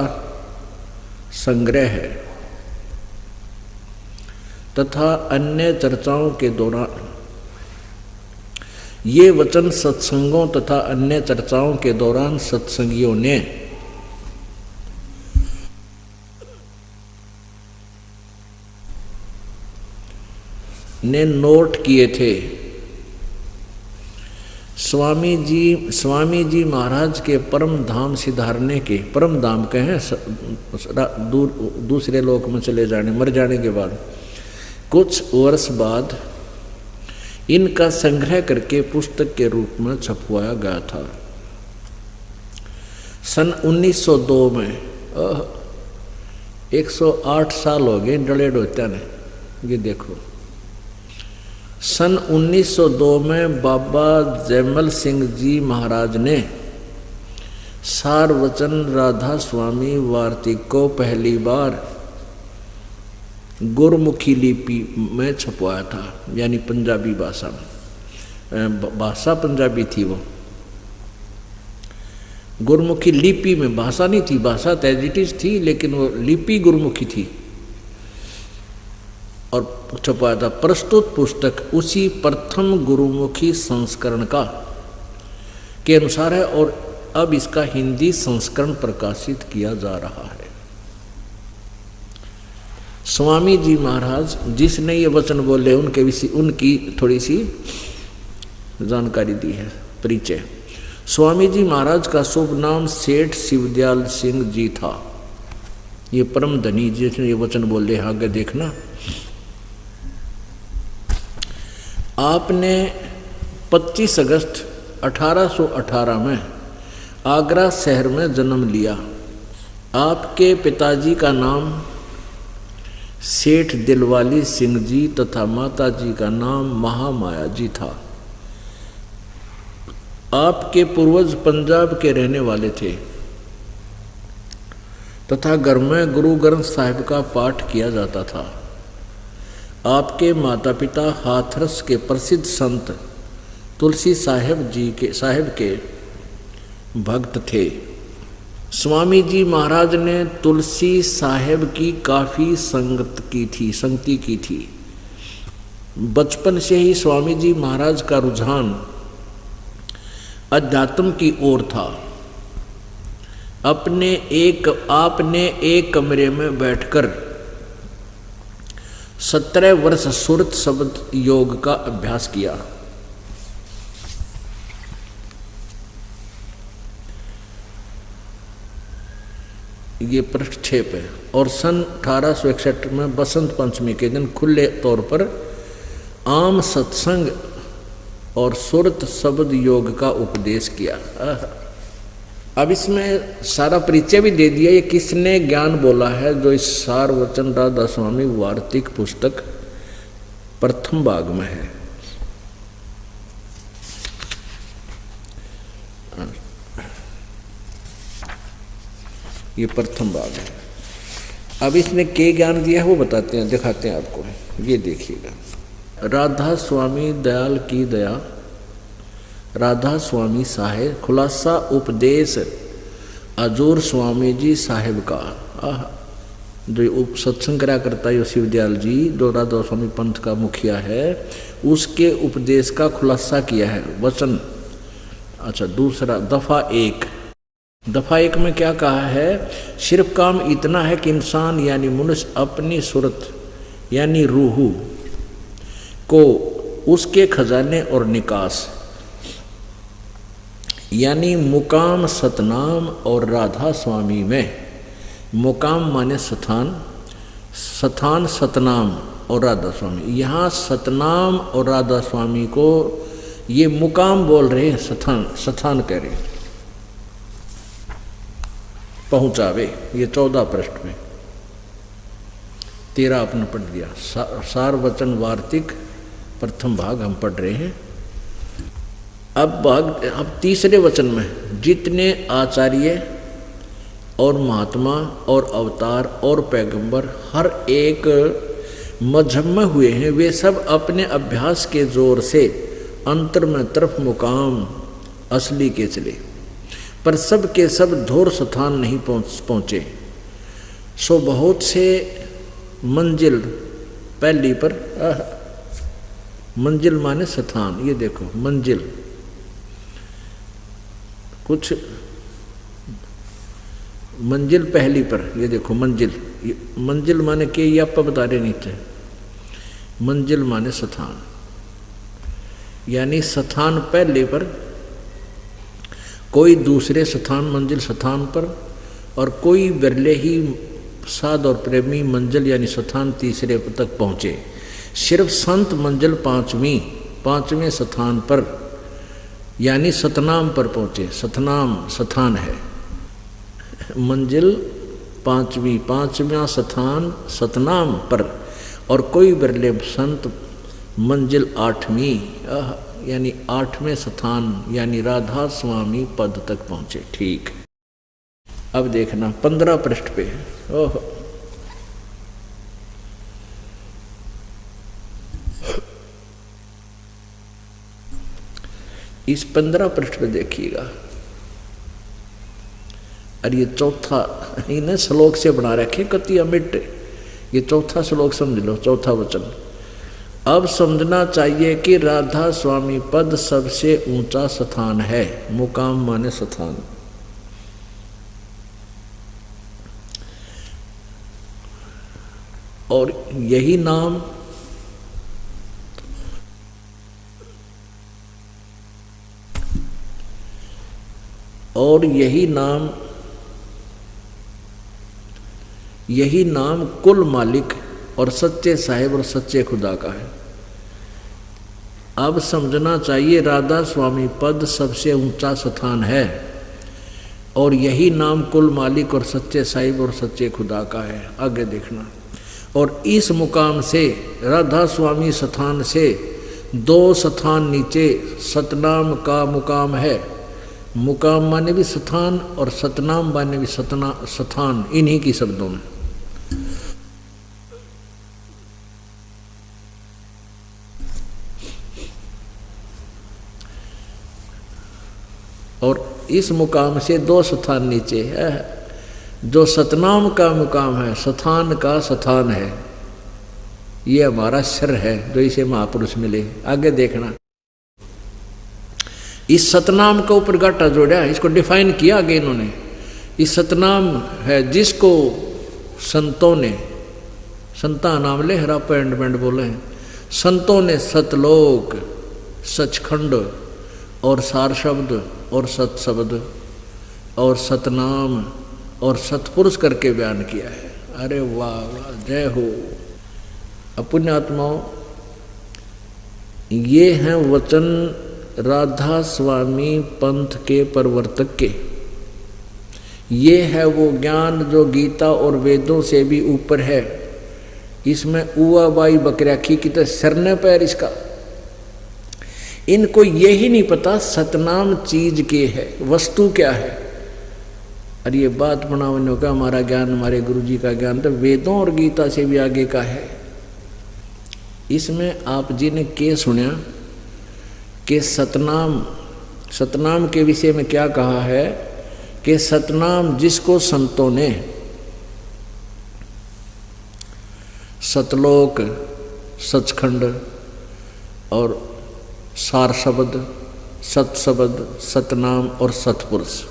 Speaker 1: संग्रह है तथा अन्य चर्चाओं के दौरान ये वचन सत्संगों तथा अन्य चर्चाओं के दौरान सत्संगियों ने नोट किए थे। स्वामी जी महाराज के परम धाम सिधारने के, परम धाम के हैं दूसरे लोक में चले जाने, मर जाने के बाद कुछ वर्ष बाद इनका संग्रह करके पुस्तक के रूप में छपवाया गया था। सन 1902 में 108 साल हो गए डले डोत्या ने। ये देखो, सन 1902 में बाबा जयमल सिंह जी महाराज ने सार वचन राधा स्वामी वार्तिक को पहली बार गुरमुखी लिपि में छपवाया था, यानी पंजाबी भाषा में। भाषा पंजाबी थी वो, गुरमुखी लिपि में, भाषा नहीं थी, भाषा तैजिटिस थी लेकिन वो लिपि गुरमुखी थी और छपाया था। प्रस्तुत पुस्तक उसी प्रथम गुरुमुखी संस्करण का के अनुसार है और अब इसका हिंदी संस्करण प्रकाशित किया जा रहा है। स्वामी जी महाराज जिसने ये वचन बोले उनके विषय, उनकी थोड़ी सी जानकारी दी है। परिचय। स्वामी जी महाराज का शुभ नाम सेठ शिवदयाल सिंह जी था। ये परम धनी जिसने ये वचन बोले, आगे देखना। आपने 25 अगस्त 1818 में आगरा शहर में जन्म लिया। आपके पिताजी का नाम सेठ दिलवाली सिंह जी तथा माताजी का नाम महामाया जी था। आपके पूर्वज पंजाब के रहने वाले थे तथा घर में गुरु ग्रंथ साहिब का पाठ किया जाता था। आपके माता पिता हाथरस के प्रसिद्ध संत तुलसी साहिब के भक्त थे। स्वामी जी महाराज ने तुलसी साहिब की काफ़ी संगति की थी। बचपन से ही स्वामी जी महाराज का रुझान अध्यात्म की ओर था। आपने एक कमरे में बैठकर 17 वर्ष सुरत शब्द योग का अभ्यास किया। ये प्रक्षेप है। और सन 1861 में बसंत पंचमी के दिन खुले तौर पर आम सत्संग और सुरत शब्द योग का उपदेश किया। अब इसमें सारा परिचय भी दे दिया। ये किसने ज्ञान बोला है, जो इस सार वचन राधा स्वामी वार्तिक पुस्तक प्रथम भाग में है। ये प्रथम भाग है। अब इसने क्या ज्ञान दिया है वो बताते हैं, दिखाते हैं आपको। ये देखिएगा। राधा स्वामी दयाल की दया, राधा स्वामी साहेब, खुलासा उपदेश अजूर स्वामी जी साहेब का। जो सत्संग करा करता है शिवदयाल जी, जो राधा स्वामी पंथ का मुखिया है, उसके उपदेश का खुलासा किया है वचन। अच्छा, दूसरा दफा एक में क्या कहा है? सिर्फ काम इतना है कि इंसान यानी मनुष्य अपनी सूरत यानी रूह को उसके खजाने और निकास यानी मुकाम सतनाम और राधा स्वामी में, मुकाम माने स्थान, स्थान सतनाम और राधा स्वामी। यहाँ सतनाम और राधा स्वामी को ये मुकाम बोल रहे हैं, स्थान कह रहे हैं, पहुँचावे। ये 14 पृष्ठ में 13 आपने पढ़ दिया। सार वचन वार्तिक प्रथम भाग हम पढ़ रहे हैं। अब तीसरे वचन में जितने आचार्य और महात्मा और अवतार और पैगंबर हर एक मजहब में हुए हैं, वे सब अपने अभ्यास के जोर से अंतर में तरफ मुकाम असली के चले, पर सब के सब धोर स्थान नहीं पहुँचे। सो बहुत से मंजिल पहली पर, मंजिल माने स्थान, ये देखो मंजिल, कुछ मंजिल पहली पर, ये देखो मंजिल माने के, ये आप बता रहे नहीं थे। मंजिल माने स्थान, यानी स्थान पहले पर, कोई दूसरे स्थान मंजिल स्थान पर, और कोई बिरले ही साध और प्रेमी मंजिल यानी स्थान तीसरे तक पहुँचे। सिर्फ संत मंजिल पांचवें स्थान पर यानी सतनाम पर पहुँचे। सतनाम स्थान है, मंजिल पांचवा स्थान सतनाम पर, और कोई बिरले संत मंजिल 8वीं यानी 8वें स्थान यानी राधा स्वामी पद तक पहुँचे। ठीक, अब देखना 15 पृष्ठ पे। ओह, इस 15 पृष्ठ पे देखिएगा। और ये चौथा, इन्हें श्लोक से बना रखे कति अमिट। ये चौथा श्लोक समझ लो, चौथा वचन। अब समझना चाहिए कि राधा स्वामी पद सबसे ऊंचा स्थान है। मुकाम माने स्थान। और यही नाम और यही नाम कुल मालिक और सच्चे साहिब और सच्चे खुदा का है। अब समझना चाहिए राधा स्वामी पद सबसे ऊंचा स्थान है और यही नाम कुल मालिक और सच्चे साहिब और सच्चे खुदा का है। आगे देखना। और इस मुकाम से राधा स्वामी स्थान से 2 स्थान नीचे सतनाम का मुकाम है। मुकाम माने भी स्थान और सतनाम माने भी स्थान, इन्हीं की शब्दों में। और इस मुकाम से 2 स्थान नीचे है। जो सतनाम का मुकाम है, स्थान का स्थान है, ये हमारा सिर है जो इसे महापुरुष मिले। आगे देखना। इस सतनाम के ऊपर गाटा जोड़ा, इसको डिफाइन किया आगे इन्होंने। इस सतनाम है जिसको संतों ने, संता नाम ले हरा पेंड बोले हैं, संतों ने सतलोक, सचखंड और सार शब्द और सत शब्द और सतनाम और सतपुरुष करके बयान किया है। अरे वाह वाह, जय हो। पुण्यात्माओं, ये हैं वचन राधा स्वामी पंथ के प्रवर्तक के। ये है वो ज्ञान जो गीता और वेदों से भी ऊपर है। इसमें उआ बाई बकरियाखी की तो सरने पैर इसका। इनको यही नहीं पता सतनाम चीज के है, वस्तु क्या है। और ये बात बनाने का हमारा ज्ञान, हमारे गुरुजी का ज्ञान तो वेदों और गीता से भी आगे का है। इसमें आप जी ने क्या सुना कि सतनाम के विषय में क्या कहा है कि सतनाम जिसको संतों ने सतलोक, सचखंड और सार शब्द, सत शब्द, सतनाम और सतपुरुष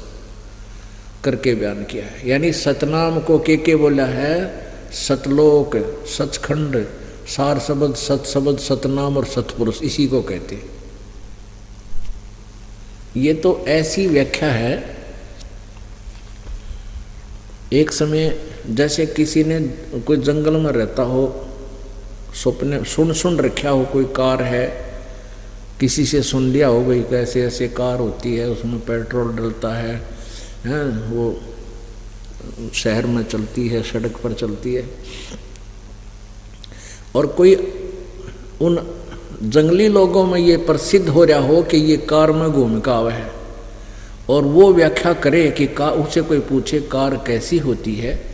Speaker 1: करके बयान किया है। यानी सतनाम को के बोला है सतलोक, सचखंड, सार शब्द, सत शब्द, सतनाम और सतपुरुष, इसी को कहते हैं। ये तो ऐसी व्याख्या है। एक समय जैसे किसी ने कोई जंगल में रहता हो, सपने सुन रखा हो कोई कार है, किसी से सुन लिया हो भाई कैसे ऐसे कार होती है, उसमें पेट्रोल डलता है, वो शहर में चलती है, सड़क पर चलती है। और कोई उन जंगली लोगों में ये प्रसिद्ध हो रहा हो कि ये कार में घूम का आवा है, और वो व्याख्या करे कि उससे कोई पूछे कार कैसी होती है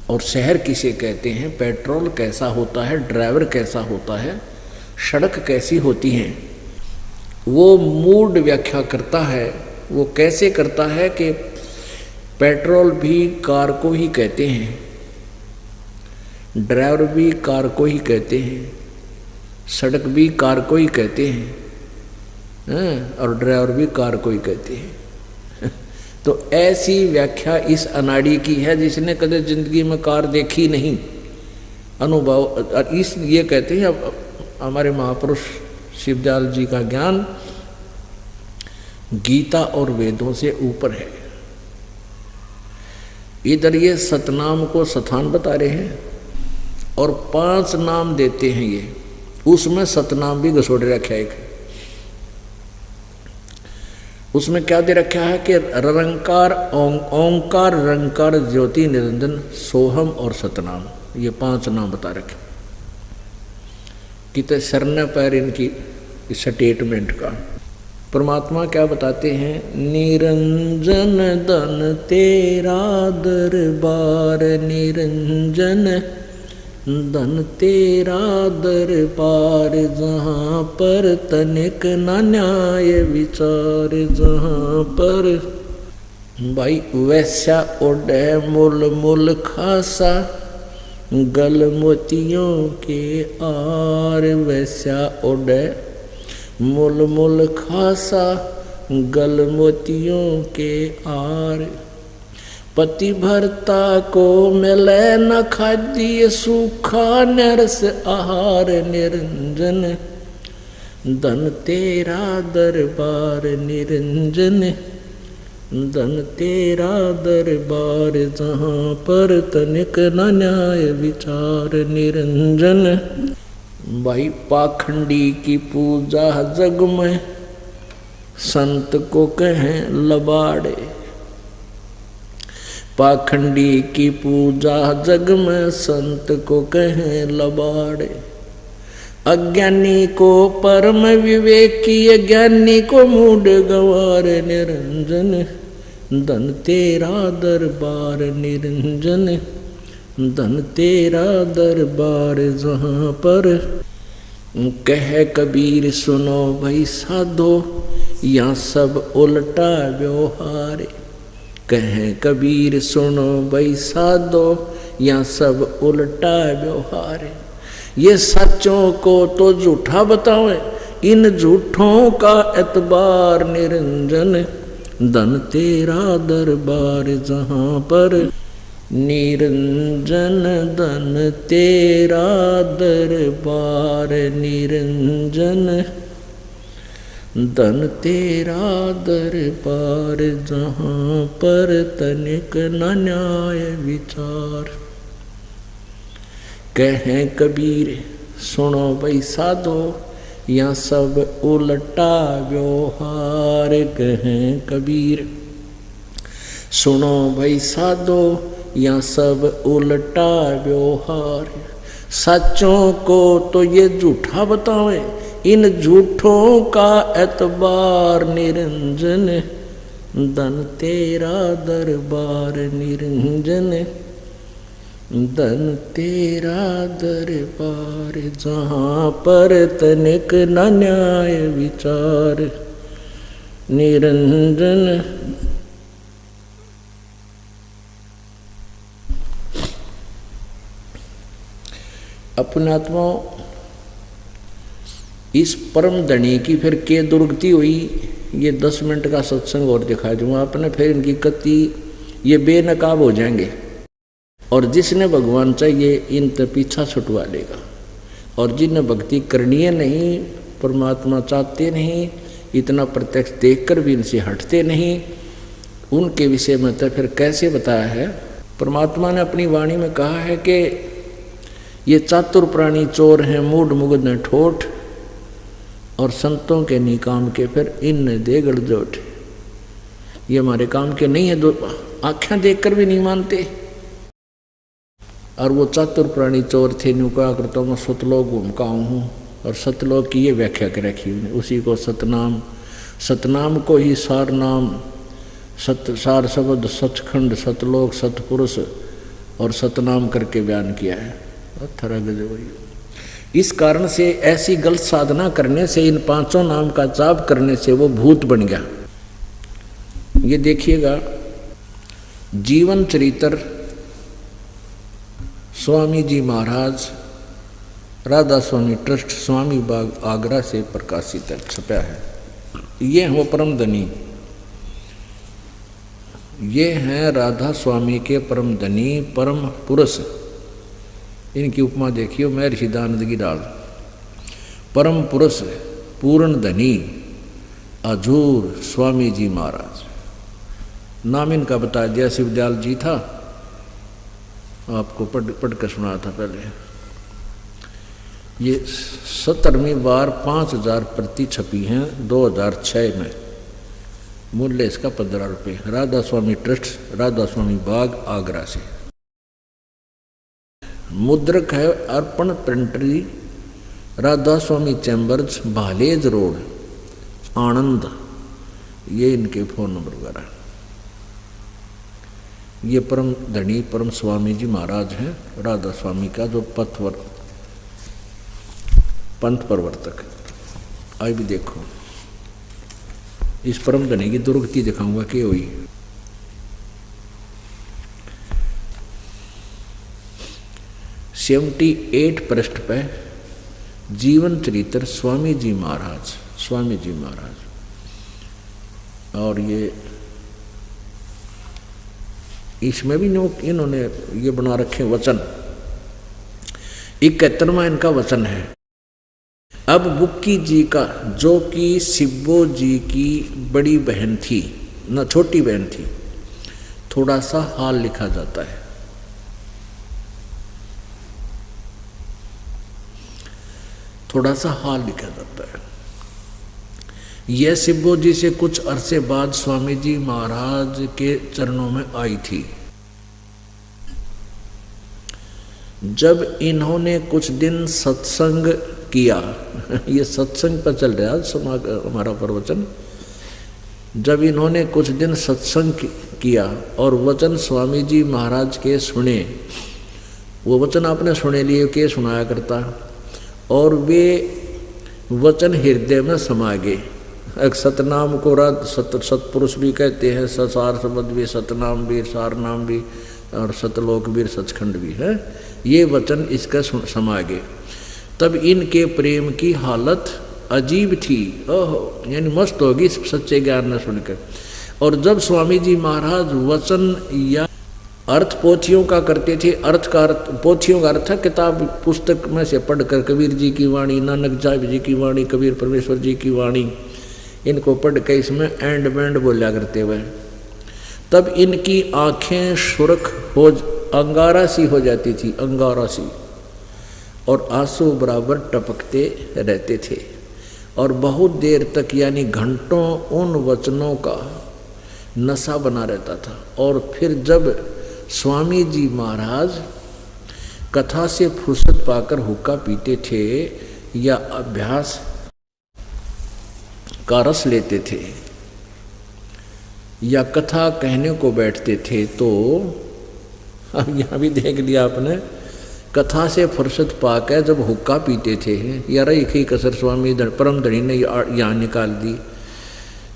Speaker 1: और शहर किसे कहते हैं, पेट्रोल कैसा होता है, ड्राइवर कैसा होता है, सड़क कैसी होती है, वो मूड व्याख्या करता है। वो कैसे करता है कि पेट्रोल भी कार को ही कहते हैं, ड्राइवर भी कार को ही कहते हैं, सड़क भी कार को ही कहते हैं, और ड्राइवर भी कार को ही कहते हैं। तो ऐसी व्याख्या इस अनाड़ी की है जिसने कदे जिंदगी में कार देखी नहीं, अनुभव। इस ये कहते हैं अब हमारे महापुरुष शिवदयाल जी का ज्ञान गीता और वेदों से ऊपर है। इधर ये सतनाम को स्थान बता रहे हैं और 5 नाम देते हैं ये, उसमें सतनाम भी घसोड़ रखा है। एक उसमें क्या दे रखा है कि रंकार, ओंकार, रंकार, ज्योति, निरंजन, सोहम और सतनाम, ये 5 नाम बता रखे। कितने सरना पैर इनकी स्टेटमेंट का। परमात्मा क्या बताते हैं, निरंजन धन तेरा दरबार, निरंजन धन तेरा दरबार, जहाँ पर तनिक न न्याय विचार, जहाँ पर भाई वैसा ओढ़े मुल मुल खासा, गल मोतियों के आर, वैसा ओढ़े मुल मुल खासा, गल मोतियों के आर, पति भरता को मिले न खाद्य सूखा, नरस आहार, निरंजन धन तेरा दरबार, निरंजन धन तेरा दरबार जहाँ पर तनिक न न्याय विचार निरंजन। भाई पाखंडी की पूजा जग में संत को कहें लबाड़े। पाखंडी की पूजा जग में संत को कहें लबाड़े। अज्ञानी को परम विवेकी ज्ञानी को मूड गवार निरंजन। धन तेरा दरबार निरंजन, धन तेरा दरबार जहाँ पर कह कबीर सुनो भाई साधो यहाँ सब उल्टा व्यवहार। कहे कबीर सुनो भाई साधो यहाँ सब उल्टा व्यवहार। ये सच्चों को तो झूठा बतावे, इन झूठों का एतबार निरंजन। धन तेरा दरबार जहाँ पर निरंजन, धन तेरा दरबार निरंजन, धन तेरा दरबार जहाँ पर तनिक न न्याय विचार। कहें कबीर सुनो भाई साधो यहाँ सब उल्टा व्यवहार। कहें कबीर सुनो भाई साधो यहाँ सब उल्टा व्यवहार। सच्चों को तो ये झूठा बतावे, इन झूठों का एतबार निरंजन। धन तेरा दरबार निरंजन, धन तेरा दरबार जहाँ पर तनिक न न्याय विचार निरंजन। अपने आत्मा इस परम धनी की फिर के दुर्गति हुई, ये 10 मिनट का सत्संग और दिखा दूंगा आपने। फिर इनकी कति ये बेनकाब हो जाएंगे और जिसने भगवान चाहिए इन तो पीछा छुटवा लेगा। और जिन्हें भक्ति करनी है नहीं, परमात्मा चाहते नहीं, इतना प्रत्यक्ष देखकर भी इनसे हटते नहीं, उनके विषय में तो फिर कैसे बताया है। परमात्मा ने अपनी वाणी में कहा है कि ये चातुर प्राणी चोर हैं, मूढ़ मुग्ध हैं ठोठ, और संतों के नहीं काम के फिर इन दे गड़जोट। ये हमारे काम के नहीं है, आँखें देखकर भी नहीं मानते। और वो चातुर प्राणी चोर थे, न्यू कहा करता मैं सतलोक घूमका हूँ, और सतलोक की ये व्याख्या कर रखी उन्हें, उसी को सतनाम, सतनाम को ही सार नाम, सार शब्द सचखंड सतलोक सतपुरुष और सतनाम करके बयान किया है। इस कारण से ऐसी गलत साधना करने से, इन 5 नाम का जाप करने से वो भूत बन गया। ये देखिएगा जीवन चरित्र स्वामी जी महाराज राधा स्वामी ट्रस्ट स्वामी बाग आगरा से प्रकाशित है, छपा है। ये है वो परम धनी, ये हैं राधा स्वामी के परम धनी परम पुरुष। इनकी उपमा देखिए, महर्षि दयानंद की डाल। परम पुरुष पूर्ण धनी अजूर स्वामी जी महाराज। नाम इनका बताया जय शिवदयाल जी था, आपको पढ़ कर सुना था पहले। ये 17वीं बार 5000 प्रति छपी हैं 2006 में। मूल्य इसका 15 रुपये। राधा स्वामी ट्रस्ट राधा स्वामी बाग आगरा से। मुद्रक है अर्पण प्रिंटरी राधा स्वामी चैम्बर्स भालेज रोड आनंद। ये इनके फ़ोन नंबर वगैरह। ये परम धनी परम स्वामी जी महाराज हैं, राधा स्वामी का जो पंथ प्रवर्तक है। आज भी देखो इस परम धनी की दुर्गति दिखाऊंगा कि हुई। सेवेंटी 8 पृष्ठ पे जीवन चरित्र स्वामी जी महाराज, स्वामी जी महाराज। और ये इसमें भी इन्होंने ये बना रखे वचन। 71वां इनका वचन है। अब बुक्की जी का, जो कि शिब्बो जी की बड़ी बहन थी, न छोटी बहन थी। थोड़ा सा हाल लिखा जाता है। थोड़ा सा हाल लिखा जाता है। यह सिब्बो जी से कुछ अरसे बाद स्वामी जी महाराज के चरणों में आई थी। जब इन्होंने कुछ दिन सत्संग किया, ये सत्संग पर चल रहा है हमारा प्रवचन। जब इन्होंने कुछ दिन सत्संग किया और वचन स्वामी जी महाराज के सुने, वो वचन आपने सुने लिए के सुनाया करता, और वे वचन हृदय में समा गए। एक सतनाम को सतपुरुष भी कहते हैं, ससार शब्द भी, सतनाम भी, सार नाम भी, और सतलोक भी, सचखंड भी है। ये वचन इसका समा गए। तब इनके प्रेम की हालत अजीब थी। ओह, यानी मस्त होगी सच्चे ज्ञान न सुनकर। और जब स्वामी जी महाराज वचन या अर्थ पोथियों का करते थे, पोथियों का अर्थ किताब पुस्तक में से पढ़कर कबीर जी की वाणी, नानक साहिब जी की वाणी, कबीर परमेश्वर जी की वाणी, इनको पढ़ के इसमें एंड बैंड बोला करते हुए, तब इनकी आंखें सुर्ख हो, अंगारा सी हो जाती थी, अंगारा सी, और आंसू बराबर टपकते रहते थे। और बहुत देर तक यानी घंटों उन वचनों का नशा बना रहता था। और फिर जब स्वामी जी महाराज कथा से फुर्सत पाकर हुक्का पीते थे या अभ्यास का रस लेते थे या कथा कहने को बैठते थे, तो अब यहाँ भी देख लिया आपने, कथा से फुर्सत पाकर जब हुक्का पीते थे, या रही खी कसर स्वामी परम धनी ने यहाँ निकाल दी।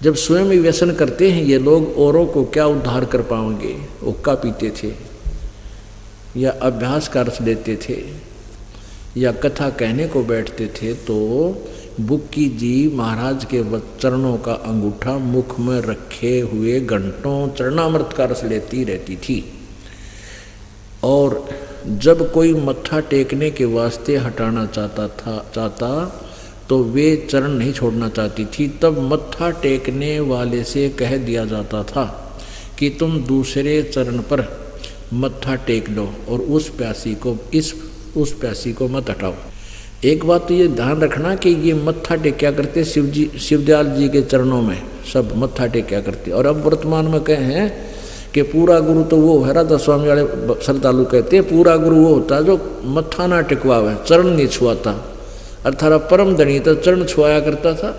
Speaker 1: जब स्वयं ही व्यसन करते हैं ये लोग, औरों को क्या उद्धार कर पाएंगे। हुक्का पीते थे या अभ्यास का रस लेते थे या कथा कहने को बैठते थे, तो बुक्की जी महाराज के चरणों का अंगूठा मुख में रखे हुए घंटों चरणामृत का रस लेती रहती थी। और जब कोई मत्था टेकने के वास्ते हटाना चाहता तो वे चरण नहीं छोड़ना चाहती थी। तब मत्था टेकने वाले से कह दिया जाता था कि तुम दूसरे चरण पर मत्था टेक लो और उस प्यासी को मत हटाओ। एक बात तो ये ध्यान रखना कि ये मत्था टेक्या करते शिवदयाल जी के चरणों में सब मत्था टेक्या करते। और अब वर्तमान में कहे हैं कि पूरा गुरु तो वो है, राधा स्वामी वाले श्रद्धालु कहते हैं पूरा गुरु वो होता है जो मत्था ना टिकवावे, चरण नहीं छुआता। अर्थात परम धनी तो चरण छुआया करता था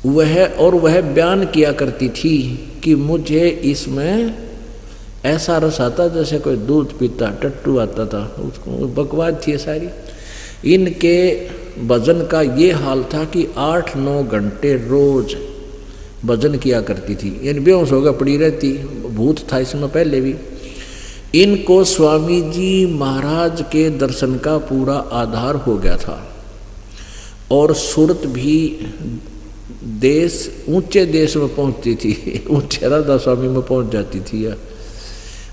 Speaker 1: वह बयान किया करती थी कि मुझे इसमें ऐसा रस आता जैसे कोई दूध पीता, टट्टू आता था, उसको बकवाद थी सारी। इनके भजन का ये हाल था कि 8-9 घंटे रोज भजन किया करती थी, यानी बेहोश होकर पड़ी रहती। भूत था इसमें पहले भी। इनको स्वामी जी महाराज के दर्शन का पूरा आधार हो गया था। और सूरत भी ऊंचे देश में पहुंचती थी, ऊंचे राधा स्वामी में पहुंच जाती थी।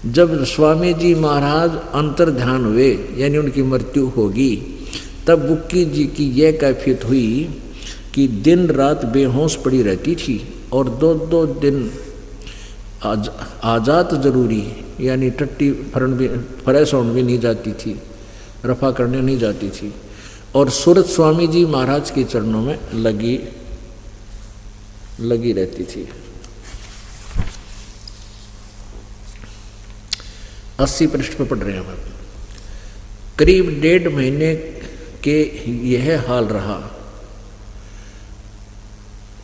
Speaker 1: जब स्वामी जी महाराज अंतर ध्यान हुए यानी उनकी मृत्यु होगी, तब बुक्की जी की यह कैफियत हुई कि दिन रात बेहोश पड़ी रहती थी और 2-2 दिन आजात जरूरी यानी टट्टी फ्रेश होने भी नहीं जाती थी, रफा करने नहीं जाती थी। और सूरत स्वामी जी महाराज के चरणों में लगी रहती थी। 80 पृष्ठ पर पढ़ रहे हैं हम। करीब 1.5 महीने के यह हाल रहा।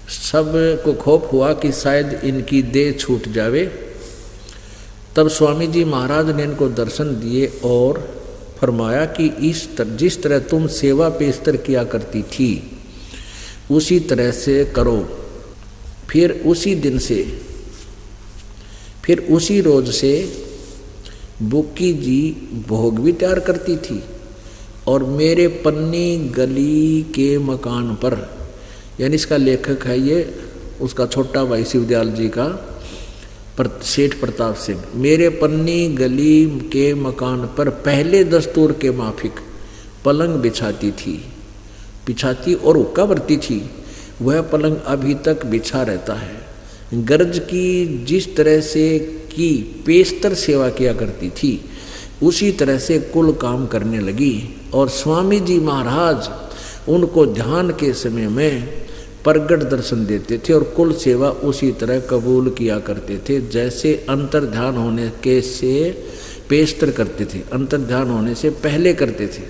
Speaker 1: सब को खौफ हुआ कि शायद इनकी देह छूट जावे। तब स्वामी जी महाराज ने इनको दर्शन दिए और फरमाया कि जिस तरह तुम सेवा पेशतर किया करती थी उसी तरह से करो। फिर उसी रोज से बुक्की जी भोग भी तैयार करती थी और मेरे पन्नी गली के मकान पर, यानी इसका लेखक है ये उसका छोटा भाई शिवदयाल जी का सेठ प्रताप सिंह, मेरे पन्नी गली के मकान पर पहले दस्तूर के माफिक पलंग बिछाती और हुक्का भरती थी। वह पलंग अभी तक बिछा रहता है। गरज की जिस तरह से की पेशतर सेवा किया करती थी उसी तरह से कुल काम करने लगी। और स्वामी जी महाराज उनको ध्यान के समय में प्रगट दर्शन देते थे और कुल सेवा उसी तरह कबूल किया करते थे जैसे अंतर ध्यान होने के से पेशतर करते थे, अंतर ध्यान होने से पहले करते थे।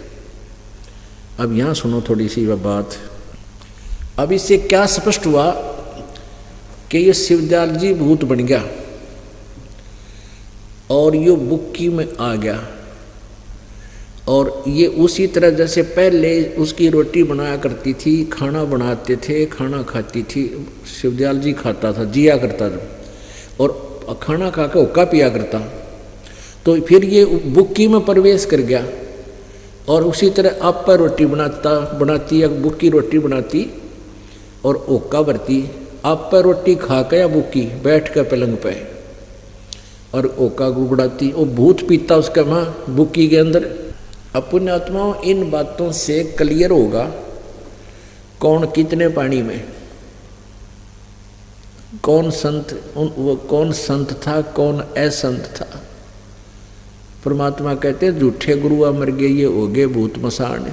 Speaker 1: अब यहाँ सुनो थोड़ी सी बात। अब इससे क्या स्पष्ट हुआ कि ये शिवदयाल जी भूत बन गया और ये बुक्की में आ गया। और ये उसी तरह जैसे पहले उसकी रोटी बनाया करती थी, खाना बनाते थे, खाना खाती थी, शिवदयाल जी खाता था, जिया करता था और खाना खा के हुक्का पिया करता। तो फिर ये बुक्की में प्रवेश कर गया और उसी तरह आप पर रोटी बनाती या बुक्की रोटी बनाती और हुक्का भरती। आप पर रोटी खा के या बुक्की बैठ कर पलंग पे और ओका गुड़गुड़ाती, वो भूत पीता उसका माँ बुक्की के अंदर। अपने आत्माओं इन बातों से क्लियर होगा कौन कितने पानी में, कौन संत था कौन असंत था। परमात्मा कहते हैं झूठे गुरुआ मर गए, ये हो गए भूत मसान।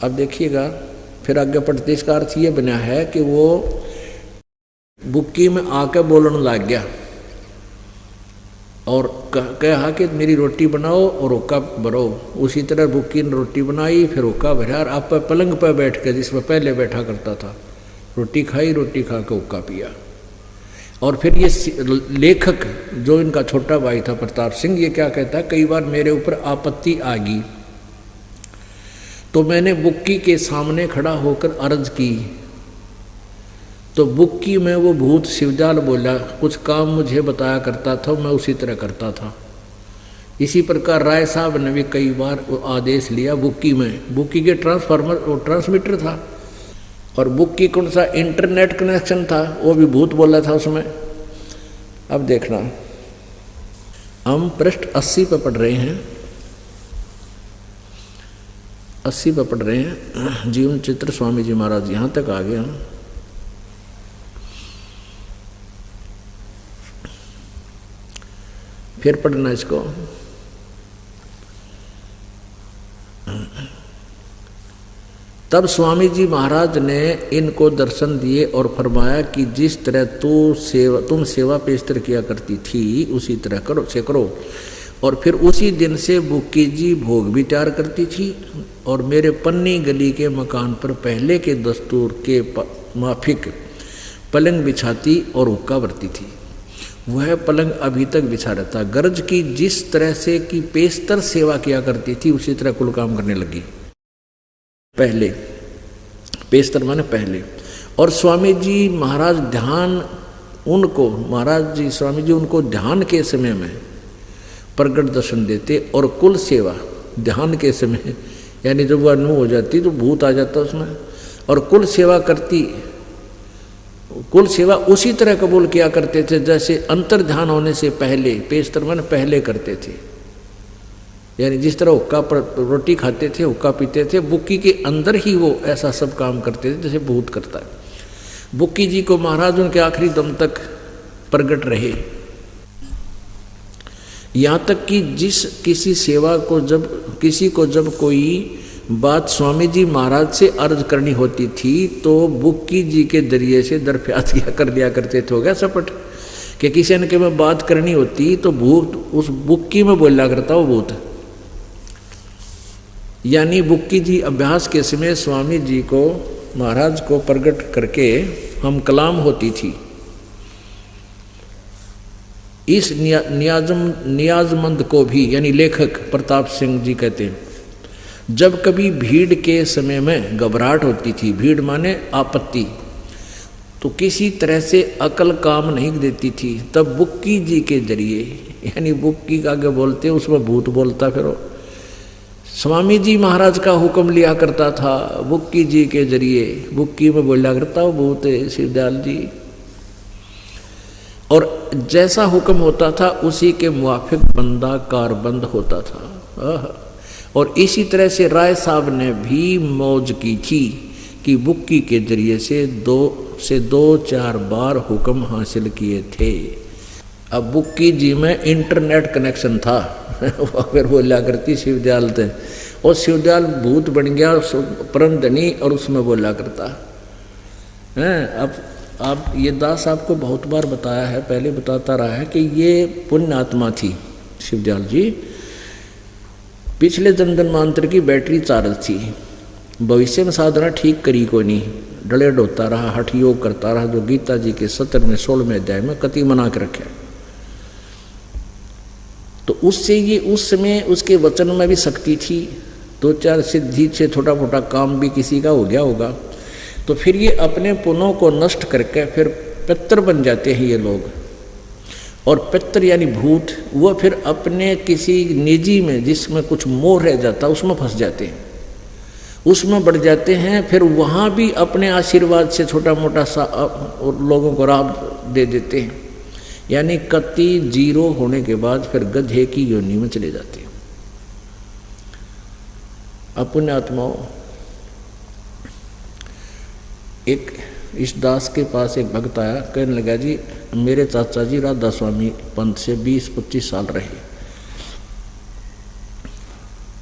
Speaker 1: अब देखिएगा फिर आगे पढ़ते इसका अर्थ ये बना है कि वो बुक्की में आके बोलने लग गया और कहा कि मेरी रोटी बनाओ और हुक्का भरो। उसी तरह बुक्की ने रोटी बनाई, फिर हुक्का भरा और आप पलंग पर बैठ कर जिसमें पहले बैठा करता था रोटी खाई, रोटी खा के हुक्का पिया। और फिर ये लेखक जो इनका छोटा भाई था प्रताप सिंह, ये क्या कहता है, कई बार मेरे ऊपर आपत्ति आ गई तो मैंने बुक्की के सामने खड़ा होकर अर्ज की तो बुक्की में वो भूत शिवदयाल बोला, कुछ काम मुझे बताया करता था, मैं उसी तरह करता था। इसी प्रकार राय साहब ने भी कई बार वो आदेश लिया बुक्की में। बुक्की के ट्रांसफार्मर वो ट्रांसमीटर था और बुक्की कौन सा इंटरनेट कनेक्शन था, वो भी भूत बोला था उसमें। अब देखना हम पृष्ठ 80 पे पढ़ रहे हैं, 80 पे पढ़ रहे हैं। जीवन चित्र स्वामी जी महाराज यहाँ तक आ गए हम। फिर पढ़ना इसको। तब स्वामी जी महाराज ने इनको दर्शन दिए और फरमाया कि जिस तरह तुम सेवा पेशतर किया करती थी उसी तरह करो। और फिर उसी दिन से बुक्की जी भोग भी तैयार करती थी और मेरे पन्नी गली के मकान पर पहले के दस्तूर के माफिक पलंग बिछाती और हुक्का भरती थी। वह पलंग अभी तक बिछा रहता। गरज की जिस तरह से की पेशतर सेवा किया करती थी उसी तरह कुल काम करने लगी। पहले पेशतर माने पहले। और स्वामी जी महाराज स्वामी जी उनको ध्यान के समय में प्रगट दर्शन देते और कुल सेवा ध्यान के समय, यानी जब वह अनुभव हो जाती तो भूत आ जाता उसमें, और कुल सेवा करती। कुल सेवा उसी तरह कबूल किया करते थे जैसे अंतर ध्यान होने से पहले, पेशतर माने पहले करते थे। यानी जिस तरह हुक्का रोटी खाते थे, हुक्का पीते थे, बुक्की के अंदर ही वो ऐसा सब काम करते थे जैसे भूत करता है। बुक्की जी को महाराज उनके आखिरी दम तक प्रगट रहे। यहाँ तक कि किसी को जब कोई बात स्वामी जी महाराज से अर्ज करनी होती थी तो बुक्की जी के जरिए से दरख्वास्त कर लिया करते थे। हो गया सपट कि किसी ने के में बात करनी होती तो भूत उस बुक्की में बोला करता वो भूत। यानी बुक्की जी अभ्यास के समय स्वामी जी को महाराज को प्रकट करके हम कलाम होती थी। इस नियाजमंद को भी, यानी लेखक प्रताप सिंह जी कहते हैं, जब कभी भीड़ के समय में घबराहट होती थी, भीड़ माने आपत्ति, तो किसी तरह से अकल काम नहीं देती थी, तब बुक्की जी के जरिए, यानी बुक्की का आगे बोलते उसमें भूत बोलता, फिर स्वामी जी महाराज का हुक्म लिया करता था बुक्की जी के जरिए, बुक्की में बोला करता वो भूत शिवदयाल जी। और जैसा हुक्म होता था उसी के मुआफिक बंदा कारबंद होता था। और इसी तरह से राय साहब ने भी मौज की थी कि बुक्की के जरिए से 2-4 बार हुक्म हासिल किए थे। अब बुक्की जी में इंटरनेट कनेक्शन था फिर बोला करती शिवदयाल थे, और शिवदयाल भूत बन गया परम धनी और उसमें बोला करता है। अब आप ये दास आपको बहुत बार बताया है, पहले बताता रहा है कि ये पुण्य आत्मा थी शिवदयाल जी। पिछले जन्मांतर की बैटरी चार्ज थी, भविष्य में साधना ठीक करी को नहीं, डले डोता रहा, हठ योग करता रहा, जो गीता जी के 17वें 16वें अध्याय में कति मना के रखे। तो उससे ये उस समय उसके वचन में भी शक्ति थी, 2-4 सिद्धि से छोटा मोटा काम भी किसी का हो गया होगा। तो फिर ये अपने पुनों को नष्ट करके फिर पितर बन जाते हैं ये लोग, और पितर यानी भूत, वो फिर अपने किसी निजी में जिसमें कुछ मोह रह जाता उसमें फंस जाते हैं, उसमें बढ़ जाते हैं। फिर वहाँ भी अपने आशीर्वाद से छोटा मोटा सा लोगों को लाभ दे देते हैं, यानी कति 0 होने के बाद फिर गधे की योनि में चले जाते हैं। अपने आत्माओं, एक इस दास के पास एक भक्त आया, कहने लगा जी मेरे चाचा जी राधा स्वामी पंथ से 20-25 साल रहे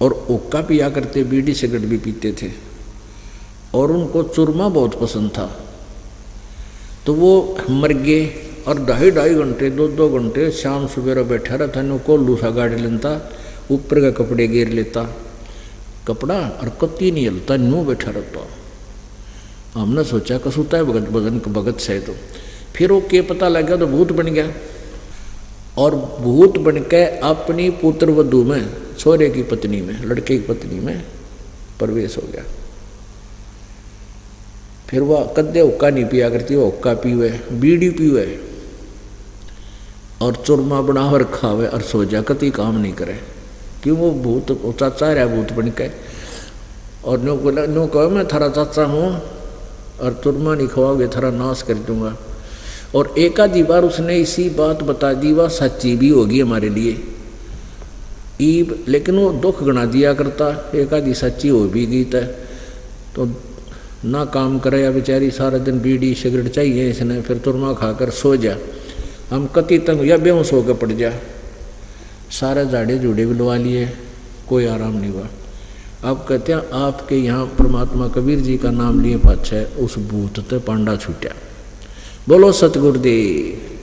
Speaker 1: और हुक्का पिया करते, बीड़ी सिगरेट भी पीते थे, और उनको चूरमा बहुत पसंद था। तो वो मर गए और 2.5 घंटे 2 घंटे शाम सवेरा बैठा रहता, नो कोल्लू सा गाड़ी लेता, ऊपर का कपड़े गिर लेता, कपड़ा और कत्ती नहीं हिलता, न्यू बैठा रहता। हमने सोचा कसूता है भगत से। तो फिर वो के पता लग गया तो भूत बन गया, और भूत बन के अपनी पुत्र वधू में, छोरे की पत्नी में, लड़के की पत्नी में प्रवेश हो गया। फिर वह कद्दे हुक्का नहीं पिया करती, वो हुक्का पीवे, बीड़ी पीवे और चूरमा बनावर खावे और सो जा, कति काम नहीं करे। क्यों? वो भूत चाचा रहा भूत बन के, और नो कहो मैं थारा चाचा हूँ और चूरमा नहीं खवाओगे थारा नाश कर दूंगा। और एक आधी बार उसने इसी बात बता दी, वह सच्ची भी होगी हमारे लिए ईब, लेकिन वो दुख गणा दिया करता, एक आधी सच्ची हो भी गई तो ना काम करे या बेचारी सारा दिन बीड़ी सिगरेट चाहिए इसने, फिर चूरमा खाकर सो जा, हम कति तंग या बेहोश होकर पड़ जा। सारे झाड़े झूड़े भी लवा लिए, कोई आराम नहीं हुआ। अब कहते हैं आपके यहाँ परमात्मा कबीर जी का नाम लिए पाछे उस भूत ते पांडा छूटा। बोलो सतगुरुदेव।